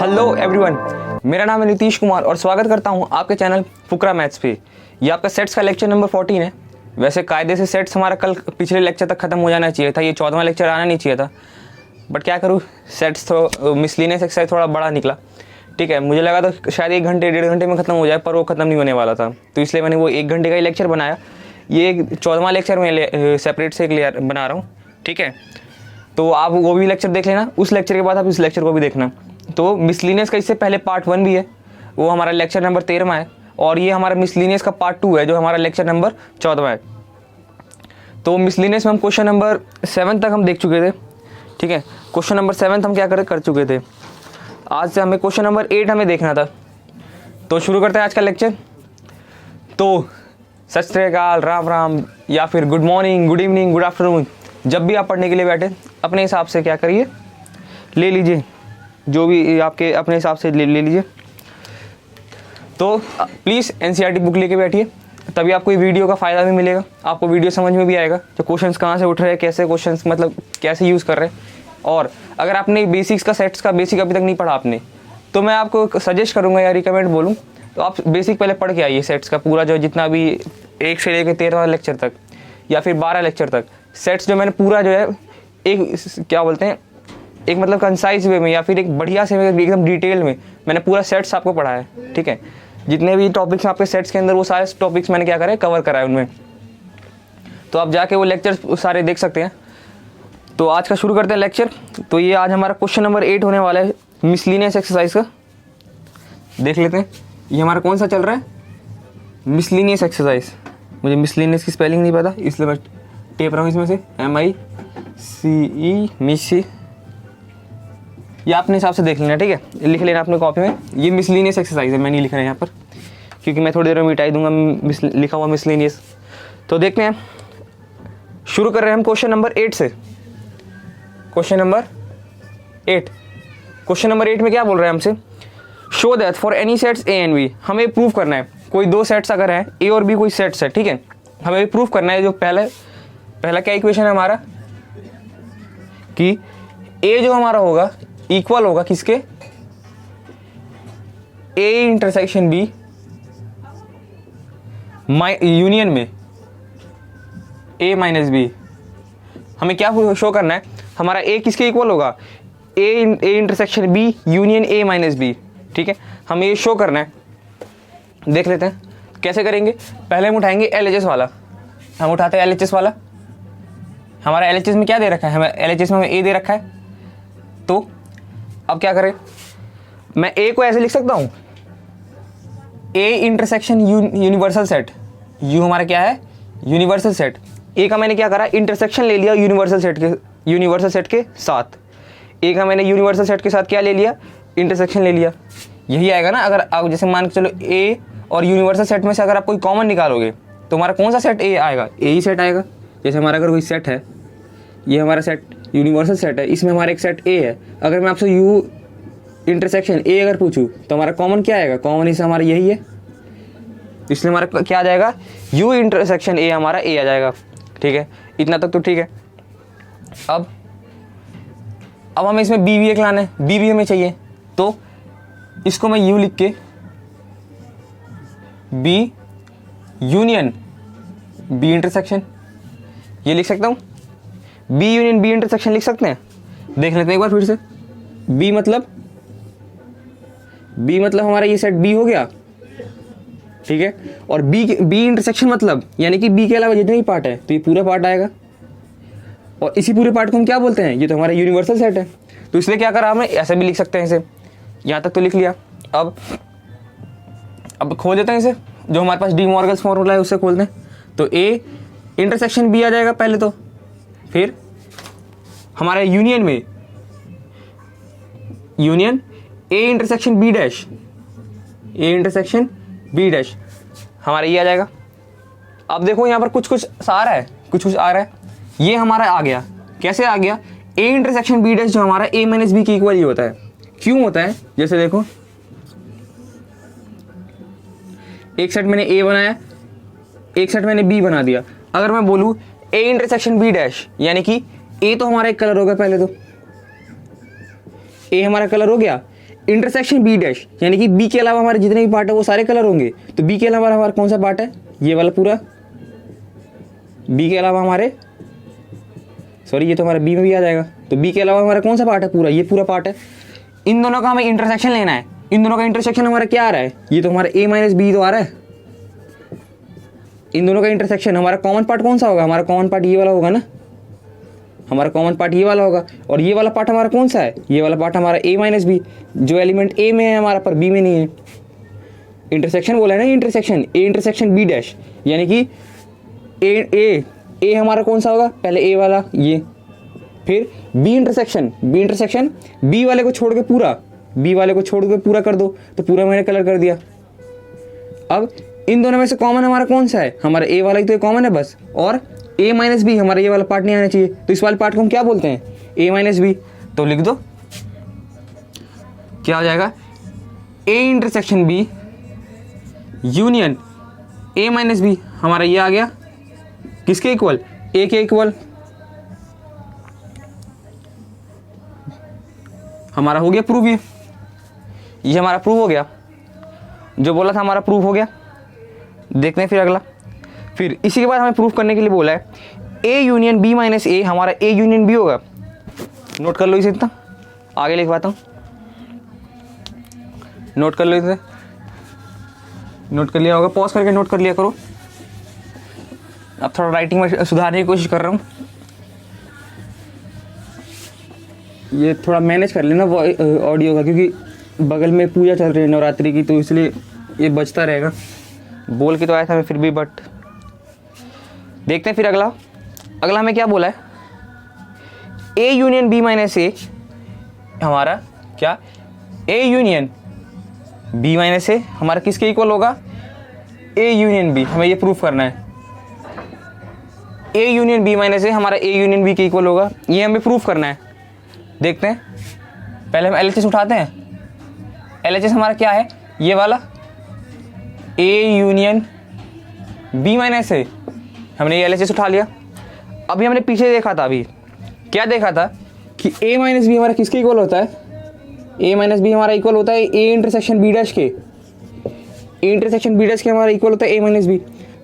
Hello everyone, मेरा नाम है नीतीश कुमार और स्वागत करता हूं आपके चैनल फुकरा मैथ्स पे। ये आपका सेट्स का लेक्चर नंबर 14 है। वैसे कायदे से सेट्स हमारा कल पिछले लेक्चर तक खत्म हो जाना चाहिए था, ये 14वां लेक्चर आना नहीं चाहिए था, बट क्या करूँ, सेट्स तो मिसलिनियस एक्सरसाइज थोड़ा बड़ा निकला। ठीक है, मुझे लगा तो शायद 1 घंटे 1.5 घंटे में ख़त्म हो जाए, पर वो ख़त्म नहीं होने वाला था, तो इसलिए मैंने वो 1 घंटे का ही लेक्चर बनाया। ये 14वां लेक्चर में सेपरेट से एक बना रहा हूँ। ठीक है, तो आप वो भी लेक्चर देख लेना, उस लेक्चर के बाद आप इस लेक्चर को भी देखना। तो मिसलिनियस का इससे पहले पार्ट 1 भी है, वो हमारा लेक्चर नंबर 13वां है, और ये हमारा मिसलिनियस का पार्ट 2 है जो हमारा लेक्चर नंबर 14वां है। तो मिसलिनियस में हम क्वेश्चन नंबर 7 तक हम देख चुके थे। ठीक है, क्वेश्चन नंबर 7 हम क्या कर चुके थे। आज से हमें क्वेश्चन नंबर 8 हमें देखना था। तो शुरू करते हैं आज का लेक्चर। तो सत श्री अकाल, राम राम, या फिर good morning, good evening, good afternoon, जब भी आप पढ़ने के लिए बैठे अपने हिसाब से क्या करिए, ले लीजिए, जो भी आपके अपने हिसाब से ले लीजिए। तो प्लीज़ एनसीईआरटी बुक लेके बैठिए, तभी आपको ये वीडियो का फ़ायदा भी मिलेगा, आपको वीडियो समझ में भी आएगा, जो क्वेश्चंस कहाँ से उठ रहे हैं, कैसे क्वेश्चंस मतलब कैसे यूज़ कर रहे हैं। और अगर आपने बेसिक्स का सेट्स का बेसिक अभी तक नहीं पढ़ा आपने, तो मैं आपको सजेस्ट करूँगा या रिकमेंड बोलूँ तो आप बेसिक पहले पढ़ के आइए सेट्स का पूरा, जो जितना भी 1 से लेकर 13वां लेक्चर तक या फिर 12 लेक्चर तक सेट्स जो मैंने पूरा जो है एक क्या बोलते हैं एक मतलब कंसाइज वे में या फिर एक बढ़िया से एकदम डिटेल में मैंने पूरा सेट्स आपको पढ़ा है। ठीक है, जितने भी टॉपिक्स आपके सेट्स के अंदर वो सारे टॉपिक्स मैंने क्या करा है, कवर करा है उनमें, तो आप जाके वो लेक्चर सारे देख सकते हैं। तो आज का शुरू करते हैं लेक्चर। तो ये आज हमारा क्वेश्चन नंबर 8 होने वाला है मिसलिनियस एक्सरसाइज का। देख लेते हैं ये हमारा कौन सा चल रहा है, मिसलिनियस एक्सरसाइज। मुझे मिसलिनियस की स्पेलिंग नहीं पता, इसलिए मैं टेप रहा हूँ इसमें से MICE मिसी, ये अपने हिसाब से देख लेना। ठीक है, लिख लेना अपने कॉपी में, ये मिसलिनियस एक्सरसाइज है, मैं नहीं लिख रहा यहाँ पर क्योंकि मैं थोड़ी देर में मिटाई दूंगा लिखा हुआ मिसलिनियस। तो देखते हैं, शुरू कर रहे हैं हम क्वेश्चन नंबर 8 से। क्वेश्चन नंबर 8 में क्या बोल रहे हैं हमसे, show that for any sets A and B, हमें प्रूव करना है कोई 2 सेट्स अगर है A और B कोई सेट्स है। ठीक है, हमें प्रूव करना है। जो पहला क्या इक्वेशन है हमारा कि A जो हमारा होगा इक्वल होगा किसके, A इंटरसेक्शन B यूनियन में A माइनस B। हमें क्या शो करना है, हमारा A किसके इक्वल होगा, A intersection B union A minus B। ठीक है, हमें ये शो करना है। देख लेते हैं कैसे करेंगे। पहले हम उठाएंगे LHS वाला, हम उठाते हैं LHS वाला। हमारा LHS में क्या दे रखा है, हमें LHS में हमें A दे रखा है। तो अब क्या करें, मैं A को ऐसे लिख सकता हूँ, A intersection universal set, U हमारा क्या है, यूनिवर्सल सेट। A का मैंने क्या करा, इंटरसेक्शन ले लिया यूनिवर्सल सेट के साथ। A का मैंने यूनिवर्सल सेट के साथ क्या ले लिया, इंटरसेक्शन ले लिया। यही आएगा ना। अगर आप जैसे मान के चलो A और यूनिवर्सल सेट में से अगर आप कोई कॉमन निकालोगे तो हमारा कौन सा सेट A आएगा, A ही सेट आएगा। जैसे हमारा अगर कोई सेट है, ये हमारा सेट यूनिवर्सल सेट है, इसमें हमारा एक सेट A है। अगर मैं आपसे U इंटरसेक्शन A अगर पूछूं तो हमारा कॉमन क्या आएगा, कॉमन इससे हमारा यही है, इसलिए हमारा क्या आ जाएगा, U इंटरसेक्शन A हमारा A आ जाएगा। ठीक है, इतना तक तो ठीक है। अब हमें इसमें B भी एक लाना है, B भी हमें चाहिए, तो इसको मैं U लिख के B यूनियन B इंटरसेक्शन ये लिख सकता हूँ, B यूनियन B इंटरसेक्शन लिख सकते हैं। देख लेते हैं एक बार फिर से। B मतलब हमारा ये सेट B हो गया। ठीक है, और B इंटरसेक्शन मतलब यानी कि B के अलावा जितने भी पार्ट है तो ये पूरा पार्ट आएगा, और इसी पूरे पार्ट को हम क्या बोलते हैं, ये तो हमारा यूनिवर्सल सेट है। तो इसलिए क्या करा हमने, ऐसे भी लिख सकते हैं इसे, यहाँ तक तो लिख लिया। अब खोल देते हैं इसे, जो हमारे पास डी मॉर्गन्स फॉर्मूला है उससे खोल दें। तो A इंटरसेक्शन B आ जाएगा पहले, तो फिर हमारे यूनियन में union A intersection B dash, A intersection B dash हमारा ये आ जाएगा। अब देखो यहाँ पर कुछ आ रहा है, कुछ आ रहा है, ये हमारा आ गया। कैसे आ गया, A इंटरसेक्शन B डैश जो हमारा A माइनस B के इक्वल ही होता है। क्यों होता है, जैसे देखो एक सेट मैंने A बनाया, एक सेट मैंने B बना दिया। अगर मैं बोलूँ A इंटरसेक्शन B डैश, यानी कि A तो हमारा एक कलर होगा, पहले तो A हमारा कलर हो गया, इंटरसेक्शन बी डैश, यानी कि बी के अलावा हमारे जितने भी पार्ट है वो सारे कलर होंगे। तो बी के अलावा हमारा कौन सा पार्ट है, ये वाला पूरा। बी के अलावा हमारे, सॉरी ये तो हमारा बी में भी आ जाएगा। तो बी के अलावा हमारा कौन सा पार्ट है, पूरा ये पूरा पार्ट है। इन दोनों का हमें इंटरसेक्शन लेना है। इन दोनों का इंटरसेक्शन हमारा क्या आ रहा है, ये तो हमारा ए माइनस बी तो आ रहा है। इन दोनों का इंटरसेक्शन हमारा कॉमन पार्ट कौन सा होगा, हमारा कॉमन पार्ट ये वाला होगा ना, हमारा कॉमन पार्ट ये वाला होगा। और ये वाला पार्ट हमारा कौन सा है, ये वाला पार्ट हमारा ए माइनस बी, जो एलिमेंट ए में है हमारा पर बी में नहीं है। इंटरसेक्शन बोला है ना, intersection A intersection B dash, यानी कि ए हमारा कौन सा होगा, पहले ए वाला ये, फिर बी इंटरसेक्शन बी वाले को छोड़ के पूरा, बी वाले को छोड़ के पूरा कर दो, तो पूरा मैंने कलर कर दिया। अब इन दोनों में से कॉमन हमारा कौन सा है, हमारा ए वाला ही तो कॉमन है बस, और ए माइनस बी, हमारा ये वाला पार्ट नहीं आना चाहिए। तो इस वाले पार्ट को हम क्या बोलते हैं, ए माइनस बी। तो लिख दो क्या हो जाएगा, A intersection B union A minus B, हमारा ये आ गया किसके इक्वल, ए के इक्वल। हमारा हो गया प्रूव, ये हमारा प्रूव हो गया, जो बोला था हमारा प्रूव हो गया। देखते हैं फिर अगला। फिर इसी के बाद हमें प्रूफ करने के लिए बोला है ए यूनियन बी माइनस ए, हमारा ए यूनियन बी होगा। नोट कर लो इसे, इतना आगे लिखवाता हूँ, नोट कर लो इसे। नोट कर लिया होगा, पॉज करके नोट कर लिया करो। अब थोड़ा राइटिंग में सुधारने की कोशिश कर रहा हूँ, ये थोड़ा मैनेज कर लेना ऑडियो का, क्योंकि बगल में पूजा चल रही है नवरात्रि की, तो इसलिए ये बजता रहेगा। बोल के तो आया था मैं फिर भी, बट देखते हैं फिर अगला हमें क्या बोला है, ए यूनियन बी माइनस ए, हमारा क्या, ए यूनियन बी माइनस ए हमारा किसके इक्वल होगा, ए यूनियन बी। हमें ये प्रूफ करना है, ए यूनियन बी माइनस ए हमारा ए यूनियन बी के इक्वल होगा, ये हमें प्रूफ करना है। देखते हैं, पहले हम एलएचएस उठाते हैं। एलएचएस हमारा क्या है, ये वाला ए यूनियन बी माइनस ए, हमने ये एलएचएस उठा लिया। अभी हमने पीछे देखा था, अभी क्या देखा था कि ए माइनस बी हमारा किसके इक्वल होता है, ए माइनस बी हमारा इक्वल होता है ए इंटरसेक्शन बी डैश के, ए इंटरसेक्शन बी डैश के हमारा इक्वल होता है ए माइनस बी।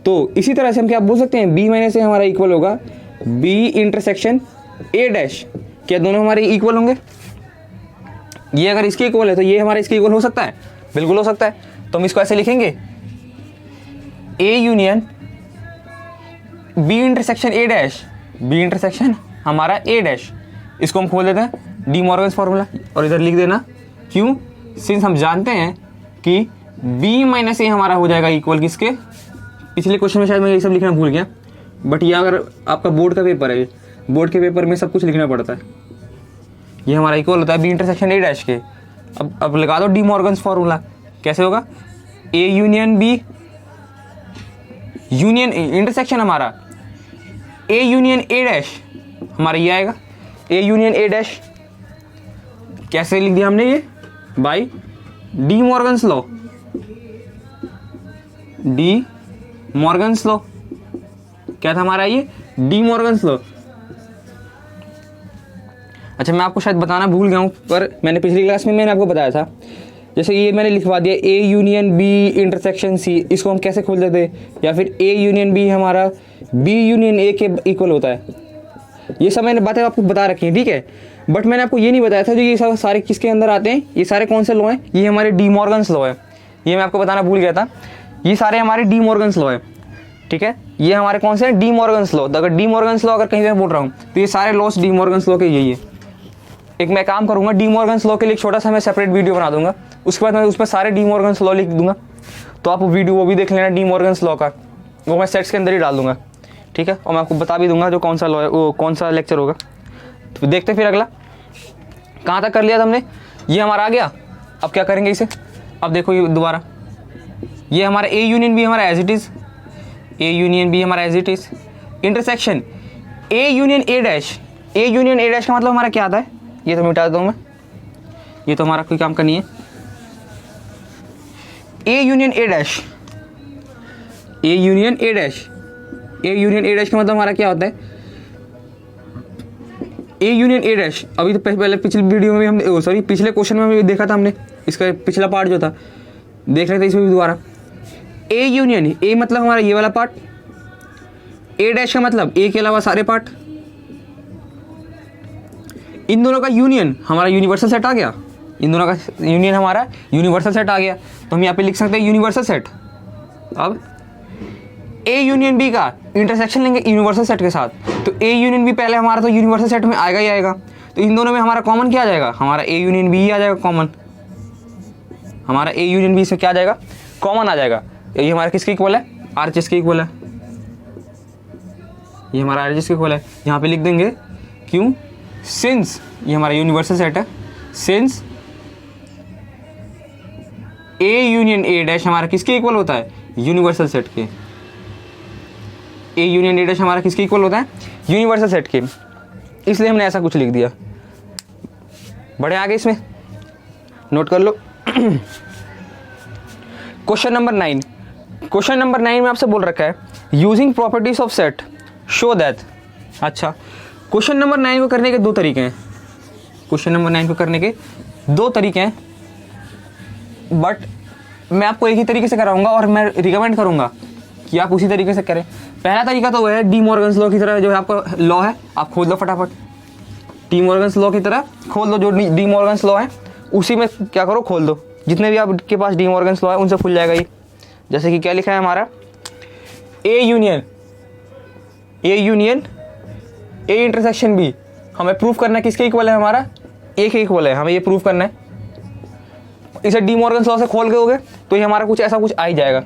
तो इसी तरह से हम क्या बोल सकते हैं, बी माइनस ए हमारा इक्वल होगा बी इंटरसेक्शन ए डैश। क्या दोनों हमारे इक्वल होंगे, ये अगर इसके इक्वल है तो ये हमारा इसके इक्वल हो सकता है, बिल्कुल हो सकता है। तो हम इसको ऐसे लिखेंगे, A union B intersection A dash, B intersection हमारा ए डैश। इसको हम खोल देते हैं डी मॉर्गन्स फॉर्मूला, और इधर लिख देना, क्यों, सिंस हम जानते हैं कि बी माइनस ए हमारा हो जाएगा इक्वल किसके, पिछले क्वेश्चन में शायद मैं ये सब लिखना भूल गया, बट ये अगर आपका बोर्ड का पेपर है, बोर्ड के पेपर में सब कुछ लिखना पड़ता है। ये हमारा इक्वल होता है बी इंटरसेक्शन ए डैश के। अब लगा दो डी मॉर्गन्स फॉर्मूला, कैसे होगा, A union B union intersection हमारा ए यूनियन ए डैश, हमारा ये आएगा ए यूनियन ए डैश। कैसे लिख दिया हमने, ये by De Morgan's law, De Morgan's law. क्या था हमारा ये, डी मॉर्गन्स लॉ। अच्छा, मैं आपको शायद बताना भूल गया हूँ, पर मैंने पिछली क्लास में मैंने आपको बताया था, जैसे ये मैंने लिखवा दिया A union B intersection C, इसको हम कैसे खोल देते, या फिर ए यूनियन बी हमारा बी यूनियन ए के इक्वल होता है। ये सब मैंने बातें आपको बता रखी हैं, ठीक है, बट मैंने आपको ये नहीं बताया था जो ये सब सारे किसके अंदर आते हैं, ये सारे कौन से लॉ हैं, ये हमारे डी मॉर्गन्स लॉ है। ये मैं आपको बताना भूल गया था, ये सारे हमारे डी मॉर्गन्स लॉ है, ठीक है। ये हमारे कौन से हैं, डी मॉर्गन्स लॉ। अगर डी मॉर्गन्स लॉ अगर कहीं से बोल रहा हूँ तो ये सारे लॉस डी मॉर्गन्स लॉ के यही है। एक मैं काम करूँगा, डी मॉर्गन्स लॉ के लिए एक छोटा सा मैं सेपरेट वीडियो बना दूंगा, उसके बाद मैं उस पर सारे डी मॉर्गन्स लॉ लिख दूंगा, तो आप वीडियो वो भी देख लेना डी मॉर्गन्स लॉ का, वो मैं सेट्स के अंदर ही डाल दूंगा, ठीक है। और मैं आपको बता भी दूंगा जो कौन सा लॉ है, वो कौन सा लेक्चर होगा। तो देखते फिर अगला, कहाँ तक कर लिया था हमने, ये हमारा आ गया। अब क्या करेंगे इसे, अब देखो ये दोबारा, ये हमारा ए यूनियन बी हमारा as it is, A union B हमारा as it is, intersection A union A dash. A union A dash का मतलब हमारा क्या आता है, ये तो मिटा देता हूँ मैं, ये तो हमारा कोई काम का नहीं है। A union A dash, A union A dash, A union A dash का मतलब हमारा क्या होता है, ए यूनियन ए डैश। अभी तो पहले पिछले वीडियो में भी हमने, सॉरी पिछले क्वेश्चन में भी देखा था हमने, इसका पिछला पार्ट जो था देख रहे थे, इसमें भी दोबारा ए यूनियन, ए मतलब हमारा ये वाला पार्ट, ए डैश का मतलब ए के अलावा सारे पार्ट, इन दोनों का यूनियन हमारा यूनिवर्सल सेट आ गया, इन दोनों का यूनियन हमारा यूनिवर्सल सेट आ गया। तो हम यहाँ पे लिख सकते हैं यूनिवर्सल सेट। अब ए यूनियन बी का इंटरसेक्शन लेंगे यूनिवर्सल सेट के साथ, तो ए यूनियन बी पहले हमारा तो यूनिवर्सल सेट में आएगा ही आएगा, तो इन दोनों में हमारा कॉमन क्या आ जाएगा, हमारा ए यूनियन बी ही आ जाएगा कॉमन, हमारा ए यूनियन बी से क्या आ जाएगा, कॉमन आ जाएगा। ये हमारा किसके इक्वल है, आरएचएस के इक्वल है, ये हमारा आरएचएस के इक्वल है। यहाँ पे लिख देंगे क्यों, सिंस ये हमारा यूनिवर्सल सेट है, since A union A dash हमारा किसके इक्वल होता है, यूनिवर्सल सेट के, ए यूनियन ए डैश हमारा किसके इक्वल होता है, यूनिवर्सल सेट के, इसलिए हमने ऐसा कुछ लिख दिया। बढ़े आगे, इसमें नोट कर लो। क्वेश्चन नंबर 9, क्वेश्चन नंबर 9 में आपसे बोल रखा है using properties of set show that. अच्छा, क्वेश्चन नंबर 9 को करने के दो तरीके हैं, क्वेश्चन नंबर 9 को करने के दो तरीके हैं, बट मैं आपको एक ही तरीके से कराऊंगा और मैं रिकमेंड करूंगा कि आप उसी तरीके से करें। पहला तरीका तो वह है डी मॉर्गन्स लॉ की तरह, जो है आपका लॉ है आप खोल दो फटाफट, डी मॉर्गन्स लॉ की तरह खोल दो, जो डी मॉर्गन्स लॉ है उसी में क्या करो, खोल दो, जितने भी आपके पास डी मॉर्गन्स लॉ है उनसे खुल जाएगा ये। जैसे कि क्या लिखा है हमारा, A union A intersection B, हमें प्रूफ करना है किसके इक्वल है, हमारा ए के इक्वल है, हमें ये प्रूफ करना है। इसे डी मॉर्गन्स लॉ से खोल के होगे तो ये हमारा कुछ ऐसा कुछ आ ही जाएगा,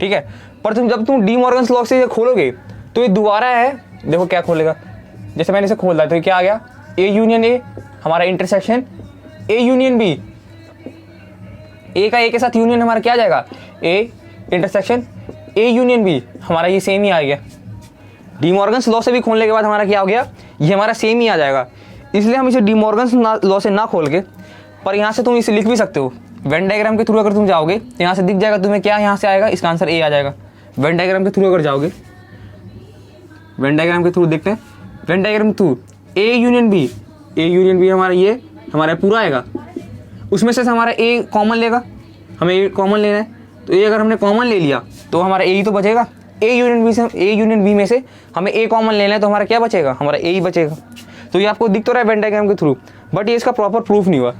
ठीक है। पर जब तुम डी मॉर्गन्स लॉ से ये खोलोगे तो ये दोबारा है, देखो क्या खोलेगा, जैसे मैंने इसे खोल दिया तो ये क्या आ गया, ए यूनियन ए हमारा intersection A union B, A का ए के साथ यूनियन हमारा क्या आ जाएगा, A intersection A union B, हमारा ये सेम ही आ गया। डी मॉर्गन्स लॉ से भी खोलने के बाद हमारा क्या हो गया, ये हमारा सेम ही आ जाएगा। इसलिए हम इसे डी मॉर्गन्स लॉ से ना खोल के, पर यहाँ से तुम इसे लिख भी सकते हो, वेन डायग्राम के थ्रू अगर तुम जाओगे तो यहाँ से दिख जाएगा तुम्हें क्या यहाँ से आएगा, इसका आंसर ए आ जाएगा। वेन डायग्राम के थ्रू अगर जाओगे, वेन डायग्राम के थ्रू देखते हैं, Venn diagram through A union B हमारा ये हमारा पूरा आएगा, उसमें से हमारा ए कॉमन लेगा, हमें ए कॉमन लेना है, तो ये अगर हमने कॉमन ले लिया तो हमारा ए ही तो बचेगा, ए यूनियन बी में से हमें ए कॉमन लेना है तो हमारा क्या बचेगा, हमारा ए ही बचेगा। तो ये आपको दिख तो रहा है वेन डायग्राम के थ्रू, बट ये इसका प्रॉपर प्रूफ नहीं हुआ,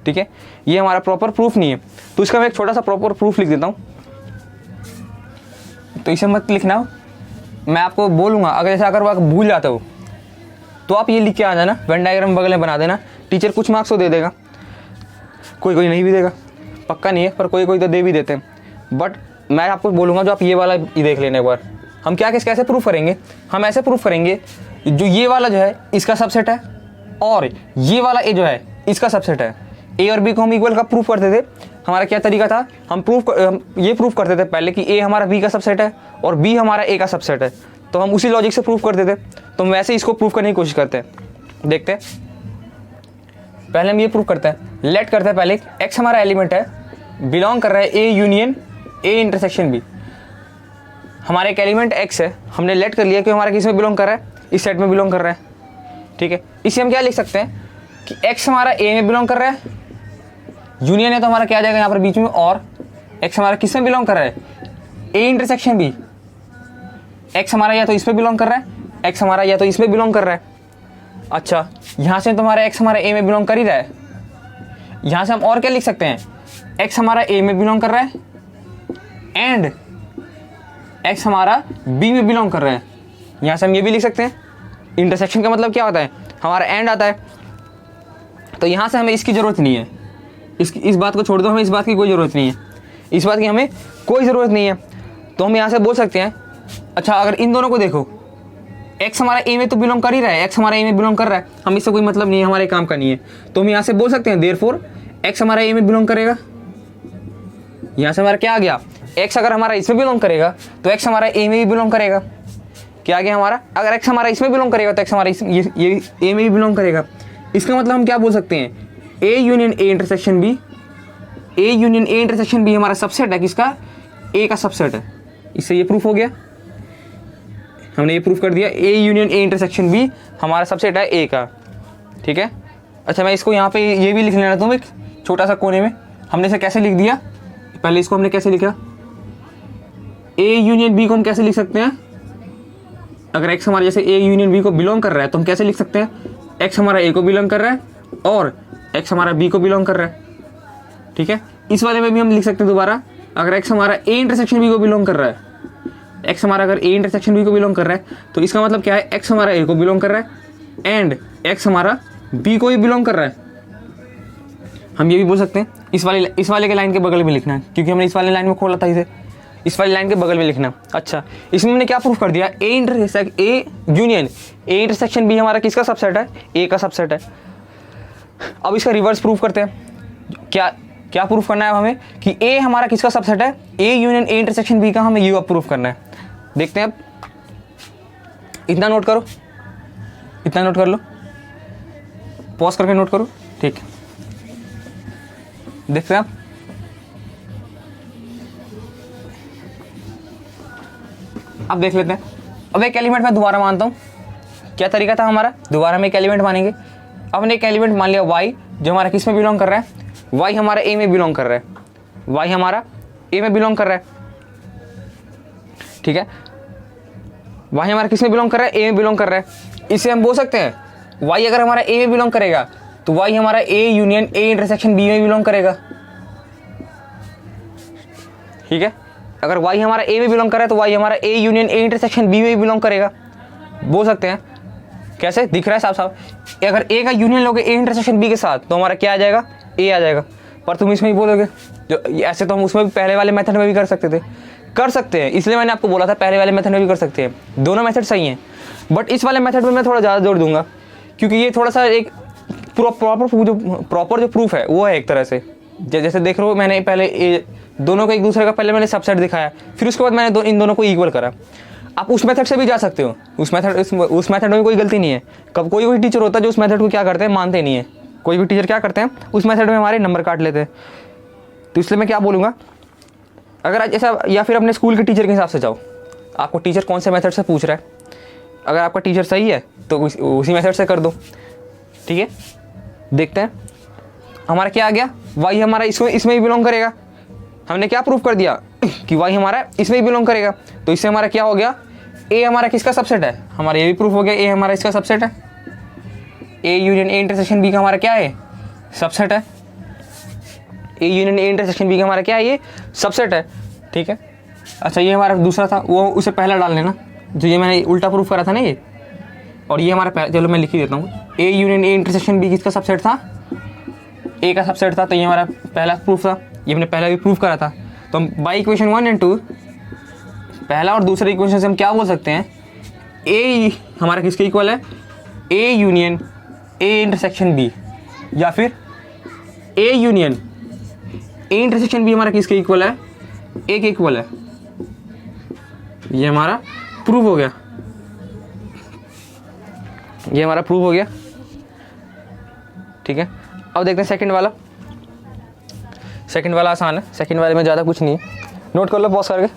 ठीक है, ये हमारा प्रॉपर प्रूफ नहीं है। तो इसका मैं एक छोटा सा प्रॉपर प्रूफ लिख देता हूँ, तो इसे मत लिखना, मैं आपको बोलूँगा, अगर जैसे अगर आप भूल जाते हो तो आप ये लिख के आ जाना, वेन डायग्राम बगल में बना देना, टीचर कुछ मार्क्स तो दे देगा, कोई नहीं भी देगा, पक्का नहीं है, पर कोई तो दे भी देते हैं। बट मैं आपको बोलूँगा जो आप ये वाला देख लेने एक बार, हम क्या कैसे प्रूफ करेंगे, हम ऐसे प्रूफ करेंगे जो ये वाला जो है इसका सबसेट है और ये वाला ए जो है इसका सबसेट है। ए और बी को हम इक्वल का प्रूफ करते थे, हमारा क्या तरीका था, हम ये प्रूफ करते थे पहले कि ए हमारा बी का सबसेट है और बी हमारा ए का सबसेट है, तो हम उसी लॉजिक से प्रूफ करते थे। तो हम वैसे इसको प्रूफ करने की कोशिश करते हैं, देखते हैं। पहले हम ये प्रूफ करते हैं, लेट करते हैं पहले, एक्स हमारा एलिमेंट है, बिलोंग कर रहा है A union A intersection B, हमारा एक एलिमेंट एक्स है, हमने लेट कर लिया कि हमारा किस में बिलोंग कर रहा है, इस सेट में बिलोंग कर रहा है, ठीक है। इसे हम क्या लिख सकते हैं कि एक्स हमारा ए में बिलोंग कर रहा है, यूनियन है तो हमारा क्या आ जाएगा यहाँ पर बीच में, और एक्स हमारा किस में बिलोंग कर रहा है, ए इंटरसेक्शन बी, एक्स हमारा या तो इसमें बिलोंग कर रहा है, एक्स हमारा या तो इसमें बिलोंग कर रहा है। अच्छा, यहाँ से तुम्हारा एक्स हमारा ए में बिलोंग कर ही रहा है, यहाँ से हम और क्या लिख सकते हैं, एक्स हमारा ए में बिलोंग कर रहा है एंड एक्स हमारा बी में बिलोंग कर रहा है। यहाँ से हम ये भी लिख सकते हैं, इंटरसेक्शन का मतलब क्या होता है, हमारा एंड आता है, तो यहाँ से हमें इसकी ज़रूरत नहीं है, इस बात को छोड़ दो, हमें इस बात की कोई ज़रूरत नहीं है, इस बात की हमें कोई ज़रूरत नहीं है। तो हम यहाँ से बोल सकते हैं, अच्छा अगर इन दोनों को देखो, एक्स हमारा ए में तो बिलोंग कर ही रहा है, एक्स हमारा ए में बिलोंग कर रहा है, हम इससे कोई मतलब नहीं है, हमारे काम का नहीं है, तो हम यहाँ से बोल सकते हैं देयरफॉर एक्स हमारा ए में बिलोंग करेगा। यहाँ से हमारा क्या आ गया, एक्स अगर हमारा इसमें बिलोंग करेगा तो एक्स हमारा ए में भी बिलोंग करेगा, क्या आ गया हमारा, अगर एक्स हमारा इसमें बिलोंग करेगा तो एक्स हमारा ये ए में भी बिलोंग करेगा। इसका मतलब हम क्या बोल सकते हैं, A union A intersection B, A union A intersection B हमारा सबसेट है, किसका, ए का सबसेट है। इससे ये प्रूफ हो गया, हमने ये प्रूफ कर दिया, A union A intersection B हमारा सबसेट है ए का, ठीक है। अच्छा मैं इसको यहाँ पे ये भी लिख लेना, तुम एक छोटा सा कोने में, हमने इसे कैसे लिख दिया, पहले इसको हमने कैसे लिखा, ए यूनियन बी को हम कैसे लिख सकते हैं, अगर एक्स हमारे जैसे ए यूनियन बी को बिलोंग कर रहा है तो हम कैसे लिख सकते हैं, एक्स हमारा ए को बिलोंग कर रहा है और एक्स हमारा बी को बिलोंग कर रहा है। ठीक है, इस वाले में भी हम लिख सकते हैं दोबारा, अगर एक्स हमारा ए इंटरसेक्शन बी को बिलोंग कर रहा है, एक्स हमारा अगर ए इंटरसेक्शन बी को बिलोंग कर रहा है तो इसका मतलब क्या है, एक्स हमारा ए को बिलोंग कर रहा है एंड एक्स हमारा बी को भी बिलोंग कर रहा है। हम ये भी बोल सकते हैं इस वाले के लाइन के बगल में लिखना है, क्योंकि हमने इस वाले लाइन में खोला था इसे, इस वाली लाइन के बगल में लिखना। अच्छा, इसमें हमने क्या प्रूफ कर दिया, A union A intersection B हमारा किसका सबसेट है, ए का सबसेट है। अब इसका रिवर्स प्रूफ करते हैं। क्या प्रूफ करना है हमें कि ए हमारा किसका सबसेट है, A union A intersection B का हमें ये अब प्रूफ करना है। देखते हैं, अब इतना नोट करो, इतना नोट कर लो, पॉज करके नोट करो। ठीक है, देखते हैं आप, अब देख लेते हैं। अब एक एलिमेंट मैं दोबारा मानता हूँ, क्या तरीका था हमारा, दोबारा हम एक एलिमेंट मानेंगे। अब हमने एक एलिमेंट मान लिया y, जो हमारा किस में बिलोंग कर रहा है, y हमारा a में बिलोंग कर रहा है, y हमारा a में बिलोंग कर रहा है। ठीक है, y हमारा किस में बिलोंग कर रहा है, a में बिलोंग कर रहा है। इसे हम बोल सकते हैं y अगर हमारा a में बिलोंग करेगा तो y हमारा a union a intersection b में बिलोंग करेगा। ठीक है, अगर y हमारा a में बिलोंग कर रहा है तो y हमारा a union a intersection b में बिलोंग करेगा। बोल सकते हैं, कैसे दिख रहा है साफ साफ, अगर a का यूनियन लोगे a इंटरसेक्शन b के साथ तो हमारा क्या आ जाएगा, a आ जाएगा। पर तुम इसमें ही बोलोगे, जो ऐसे तो हम उसमें भी पहले वाले मेथड में भी कर सकते हैं, इसलिए मैंने आपको बोला था पहले वाले मेथड में भी कर सकते हैं, दोनों मेथड सही हैं। बट इस वाले मेथड में मैं थोड़ा ज़्यादा जोर दूंगा, क्योंकि ये थोड़ा सा एक प्रॉपर जो प्रूफ है वो है एक तरह से। जैसे देख रहे हो, मैंने पहले दोनों को एक दूसरे का पहले मैंने सबसेट दिखाया, फिर उसके बाद मैंने इन दोनों को इक्वल करा। आप उस मेथड से भी जा सकते हो, उस मेथड में कोई गलती नहीं है। कब कोई टीचर होता है जो उस मेथड को क्या करते हैं, मानते नहीं है। कोई भी टीचर क्या करते हैं, उस मेथड में हमारे नंबर काट लेते हैं। तो इसलिए मैं क्या बोलूँगा, अगर ऐसा, या फिर अपने स्कूल के टीचर के हिसाब से जाओ, आपको टीचर कौन से मेथड से पूछ रहा है, अगर आपका टीचर सही है तो उसी मेथड से कर दो। ठीक है, देखते हैं हमारा क्या आ गया, y हमारा इसमें ही बिलोंग करेगा। हमने क्या प्रूफ कर दिया कि y हमारा इसमें ही बिलोंग करेगा, तो इससे हमारा क्या हो गया, a हमारा किसका सबसेट है, हमारा ये भी प्रूफ हो गया, a हमारा इसका सबसेट है, a union a intersection b का हमारा क्या है, सबसेट है। a union a intersection b का हमारा क्या है, ये सबसेट है। ठीक है, अच्छा ये हमारा दूसरा था, वो उसे पहला डाल लेना, जो ये मैंने उल्टा प्रूफ करा था ना ये, और ये हमारा चलो मैं लिख ही देता हूँ, a union a intersection b किसका सबसेट था, a का सबसेट था, तो ये हमारा पहला प्रूफ था, ये हमने पहला भी प्रूफ करा था। तो हम बाई इक्वेशन 1 एंड 2, पहला और दूसरे इक्वेशन से हम क्या बोल सकते हैं, a हमारा किसके इक्वल है, a union a intersection b, या फिर a union a intersection b हमारा किसके इक्वल है, a के इक्वल है। ये हमारा प्रूफ हो गया, ये हमारा प्रूफ हो गया। ठीक है, अब देखते हैं सेकंड वाला। सेकंड वाला आसान है, सेकंड वाले में ज़्यादा कुछ नहीं है, नोट कर लो पॉज करके।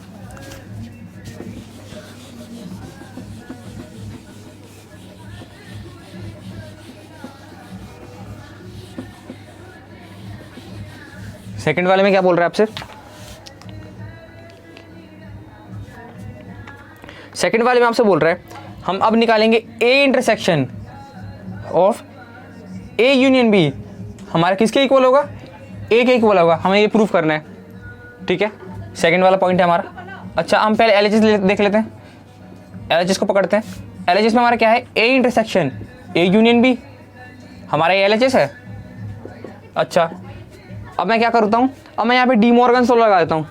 सेकंड वाले में क्या बोल रहा है आपसे, सेकंड वाले में आपसे बोल रहा है हम अब निकालेंगे a intersection of a union b हमारा किसके इक्वल होगा, a के इक्वल होगा। हमें ये प्रूफ करना है। ठीक है, सेकंड वाला पॉइंट है हमारा। अच्छा, हम पहले LHS देख लेते हैं, LHS को पकड़ते हैं। LHS में हमारा क्या है, a intersection a union b, हमारा ये LHS है। अच्छा, अब मैं क्या करता हूँ, अब मैं यहाँ पे डी मॉर्गन लॉ लगा देता हूँ,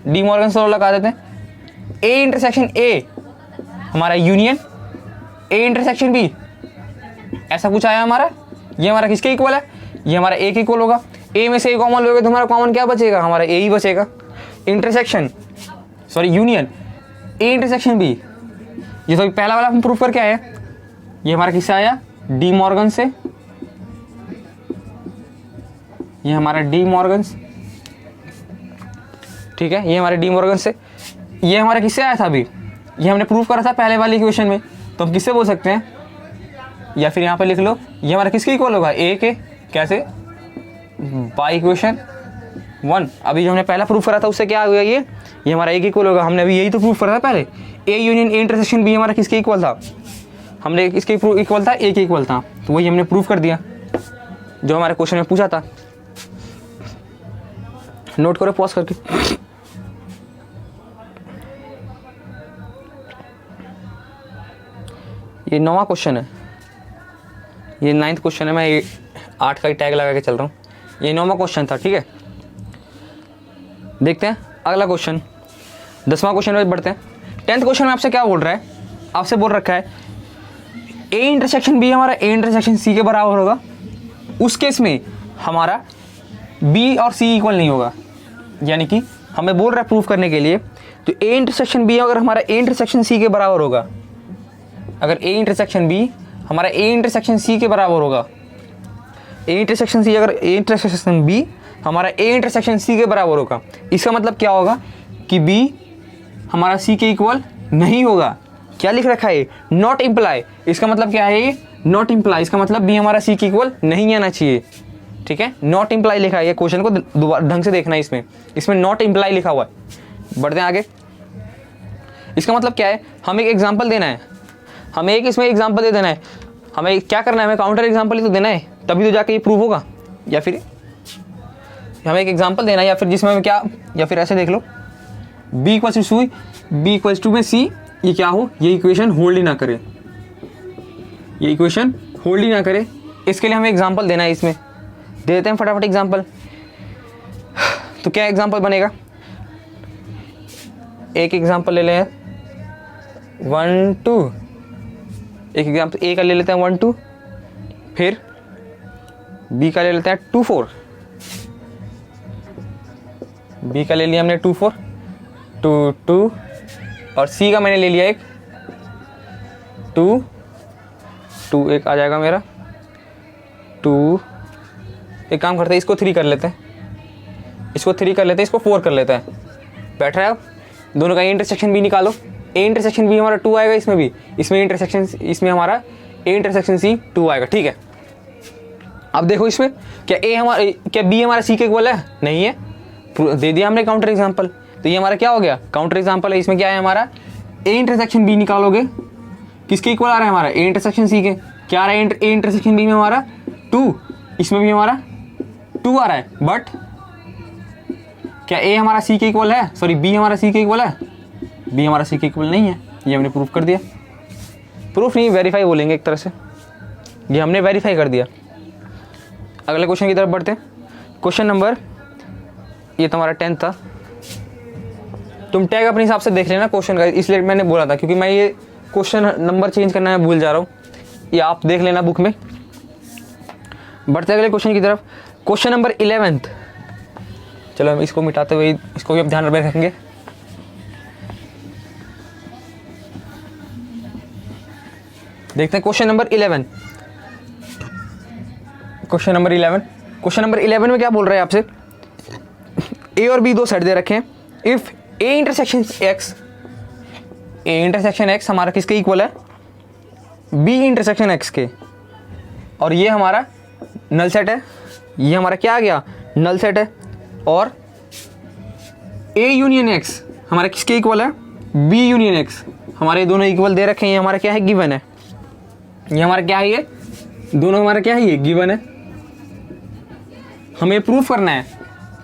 डी मॉर्गन लॉ लगा देते हैं। a इंटरसेक्शन a हमारा यूनियन a इंटरसेक्शन b, ऐसा कुछ आया हमारा। ये हमारा किसके इक्वल है, ये हमारा a के इक्वल होगा। a में से a कॉमन लोगे तो हमारा कॉमन क्या बचेगा, हमारा a ही बचेगा। Intersection union a intersection b, ये तो पहला वाला हम प्रूफ करके आए। ये हमारा किससे आया, डी मॉर्गन से, ये हमारा डी मॉर्गन। ठीक है, ये हमारे डी मॉर्गन से। ये हमारा किससे आया था अभी, ये हमने प्रूफ करा था पहले वाली इक्वेशन में, तो हम किससे बोल सकते हैं, या फिर यहाँ पे लिख लो, ये हमारा किसके इक्वल होगा, a के। कैसे, बाई इक्वेशन 1। अभी जो हमने पहला प्रूफ करा था उससे क्या हुआ, ये हमारा ए के इक्वल होगा। हमने अभी यही तो प्रूफ करा था पहले, A union A intersection B हमारा किसके इक्वल था, हमने किसके इक्वल था, ए के इक्वल था। तो वही हमने प्रूफ कर दिया जो हमारे क्वेश्चन में पूछा था। नोट करो पॉज करके। ये 9वां क्वेश्चन है, ये 9th क्वेश्चन है। मैं 8 का ही टैग लगा के चल रहा हूँ। ये 9वां क्वेश्चन था, ठीक है। देखते हैं अगला क्वेश्चन, 10वां क्वेश्चन में बढ़ते हैं। 10th क्वेश्चन में आपसे क्या बोल रहा है, आपसे बोल रखा है ए इंटरसेक्शन बी हमारा ए इंटरसेक्शन सी के बराबर होगा। उस केस में हमारा बी और सी इक्वल नहीं होगा, यानी कि हमें बोल रहा है प्रूफ करने के लिए, तो ए इंटरसेक्शन बी अगर हमारा ए इंटरसेक्शन सी के बराबर होगा, अगर ए इंटरसेक्शन बी हमारा ए इंटरसेक्शन सी के बराबर होगा, ए इंटरसेक्शन सी अगर ए इंटरसेक्शन बी हमारा ए इंटरसेक्शन सी के बराबर होगा, इसका मतलब क्या होगा कि बी हमारा सी के इक्वल नहीं होगा। क्या लिख रखा है, नॉट इम्प्लाई। इसका मतलब क्या है, ये नॉट इम्प्लाई, इसका मतलब बी हमारा सी के इक्वल नहीं आना चाहिए, ठीक है। नॉट इम्प्लाई लिखा है, ये क्वेश्चन को दोबारा ढंग से देखना है, इसमें नॉट इम्प्लाई लिखा हुआ है। बढ़ते हैं आगे। इसका मतलब क्या है, हमें एक एग्जाम्पल देना है, हमें एक इसमें एग्जाम्पल दे देना है। हमें क्या करना है, हमें काउंटर एग्जाम्पल ही तो देना है, तभी तो जाके ये प्रूव होगा। या फिर हमें एक एग्जाम्पल देना है, या फिर जिसमें हमें क्या, या फिर ऐसे देख लो, बी इक्वल्स टू में सी, ये क्या हो, ये इक्वेशन होल्ड ही ना करे, ये इक्वेशन होल्ड ही ना करे। इसके लिए हमें एग्जाम्पल देना है, इसमें दे देते हैं फटाफट एग्जाम्पल। तो क्या एग्जाम्पल बनेगा, एक एग्जाम्पल ले लें 1 2, एक एग्जाम्पल ए का ले लेते हैं 1 2, फिर बी का ले लेते हैं 2 4, बी का ले लिया हमने 2 4 2 2, और सी का मैंने ले लिया एक 2 2, एक आ जाएगा मेरा 2। एक काम करते हैं, इसको 3 कर लेते हैं, इसको 3 कर लेते हैं, इसको 4 कर लेते हैं। बैठ रहा है, अब दोनों का इंटरसेक्शन भी निकालो। ए इंटरसेक्शन बी हमारा 2 आएगा, इसमें भी, इसमें इंटरसेक्शन, इसमें हमारा ए इंटरसेक्शन सी 2 आएगा, ठीक है। अब देखो इसमें क्या बी हमारा सी के इक्वल है, नहीं है, दे दिया हमने काउंटर एग्जांपल। तो ये हमारा क्या हो गया, काउंटर एग्जांपल है। इसमें क्या है हमारा, ए इंटरसेक्शन बी निकालोगे, किसके इक्वल आ रहा है हमारा, ए इंटरसेक्शन सी के। क्या आ रहा है, ए इंटरसेक्शन बी में हमारा 2, इसमें भी हमारा 2 आ रहा है। बट क्या ए हमारा सी के इक्वल है, सॉरी बी हमारा सी के इक्वल है, बी हमारा सी के इक्वल नहीं है। ये हमने प्रूफ कर दिया, प्रूफ नहीं वेरीफाई बोलेंगे एक तरह से, ये हमने वेरीफाई कर दिया। अगले क्वेश्चन की तरफ बढ़ते हैं। क्वेश्चन नंबर, ये तुम्हारा 10th था, तुम टैग अपने हिसाब से देख लेना क्वेश्चन का, इसलिए मैंने बोला था, क्योंकि मैं ये क्वेश्चन नंबर चेंज करना मैं भूल जा रहा हूँ, ये आप देख लेना बुक में। बढ़ते अगले क्वेश्चन की तरफ। क्वेश्चन नंबर 11th, चलो हम इसको मिटाते हुए इसको भी अब ध्यान में रखेंगे। देखते हैं क्वेश्चन नंबर 11। क्वेश्चन नंबर 11 में क्या बोल रहे हैं आपसे, ए और बी दो सेट दे रखे हैं। इफ ए इंटरसेक्शन एक्स हमारा किसके इक्वल है, बी इंटरसेक्शन एक्स के, और ये हमारा नल सेट है, ये हमारा क्या आ गया, नल सेट है। और ए यूनियन एक्स हमारा किसके इक्वल है, बी यूनियन एक्स, हमारे दोनों इक्वल दे रखे हैं। ये हमारा क्या है, गिवन है, ये हमारा क्या है, ये दोनों हमारा क्या है, ये गिवन है। हमें प्रूफ करना है,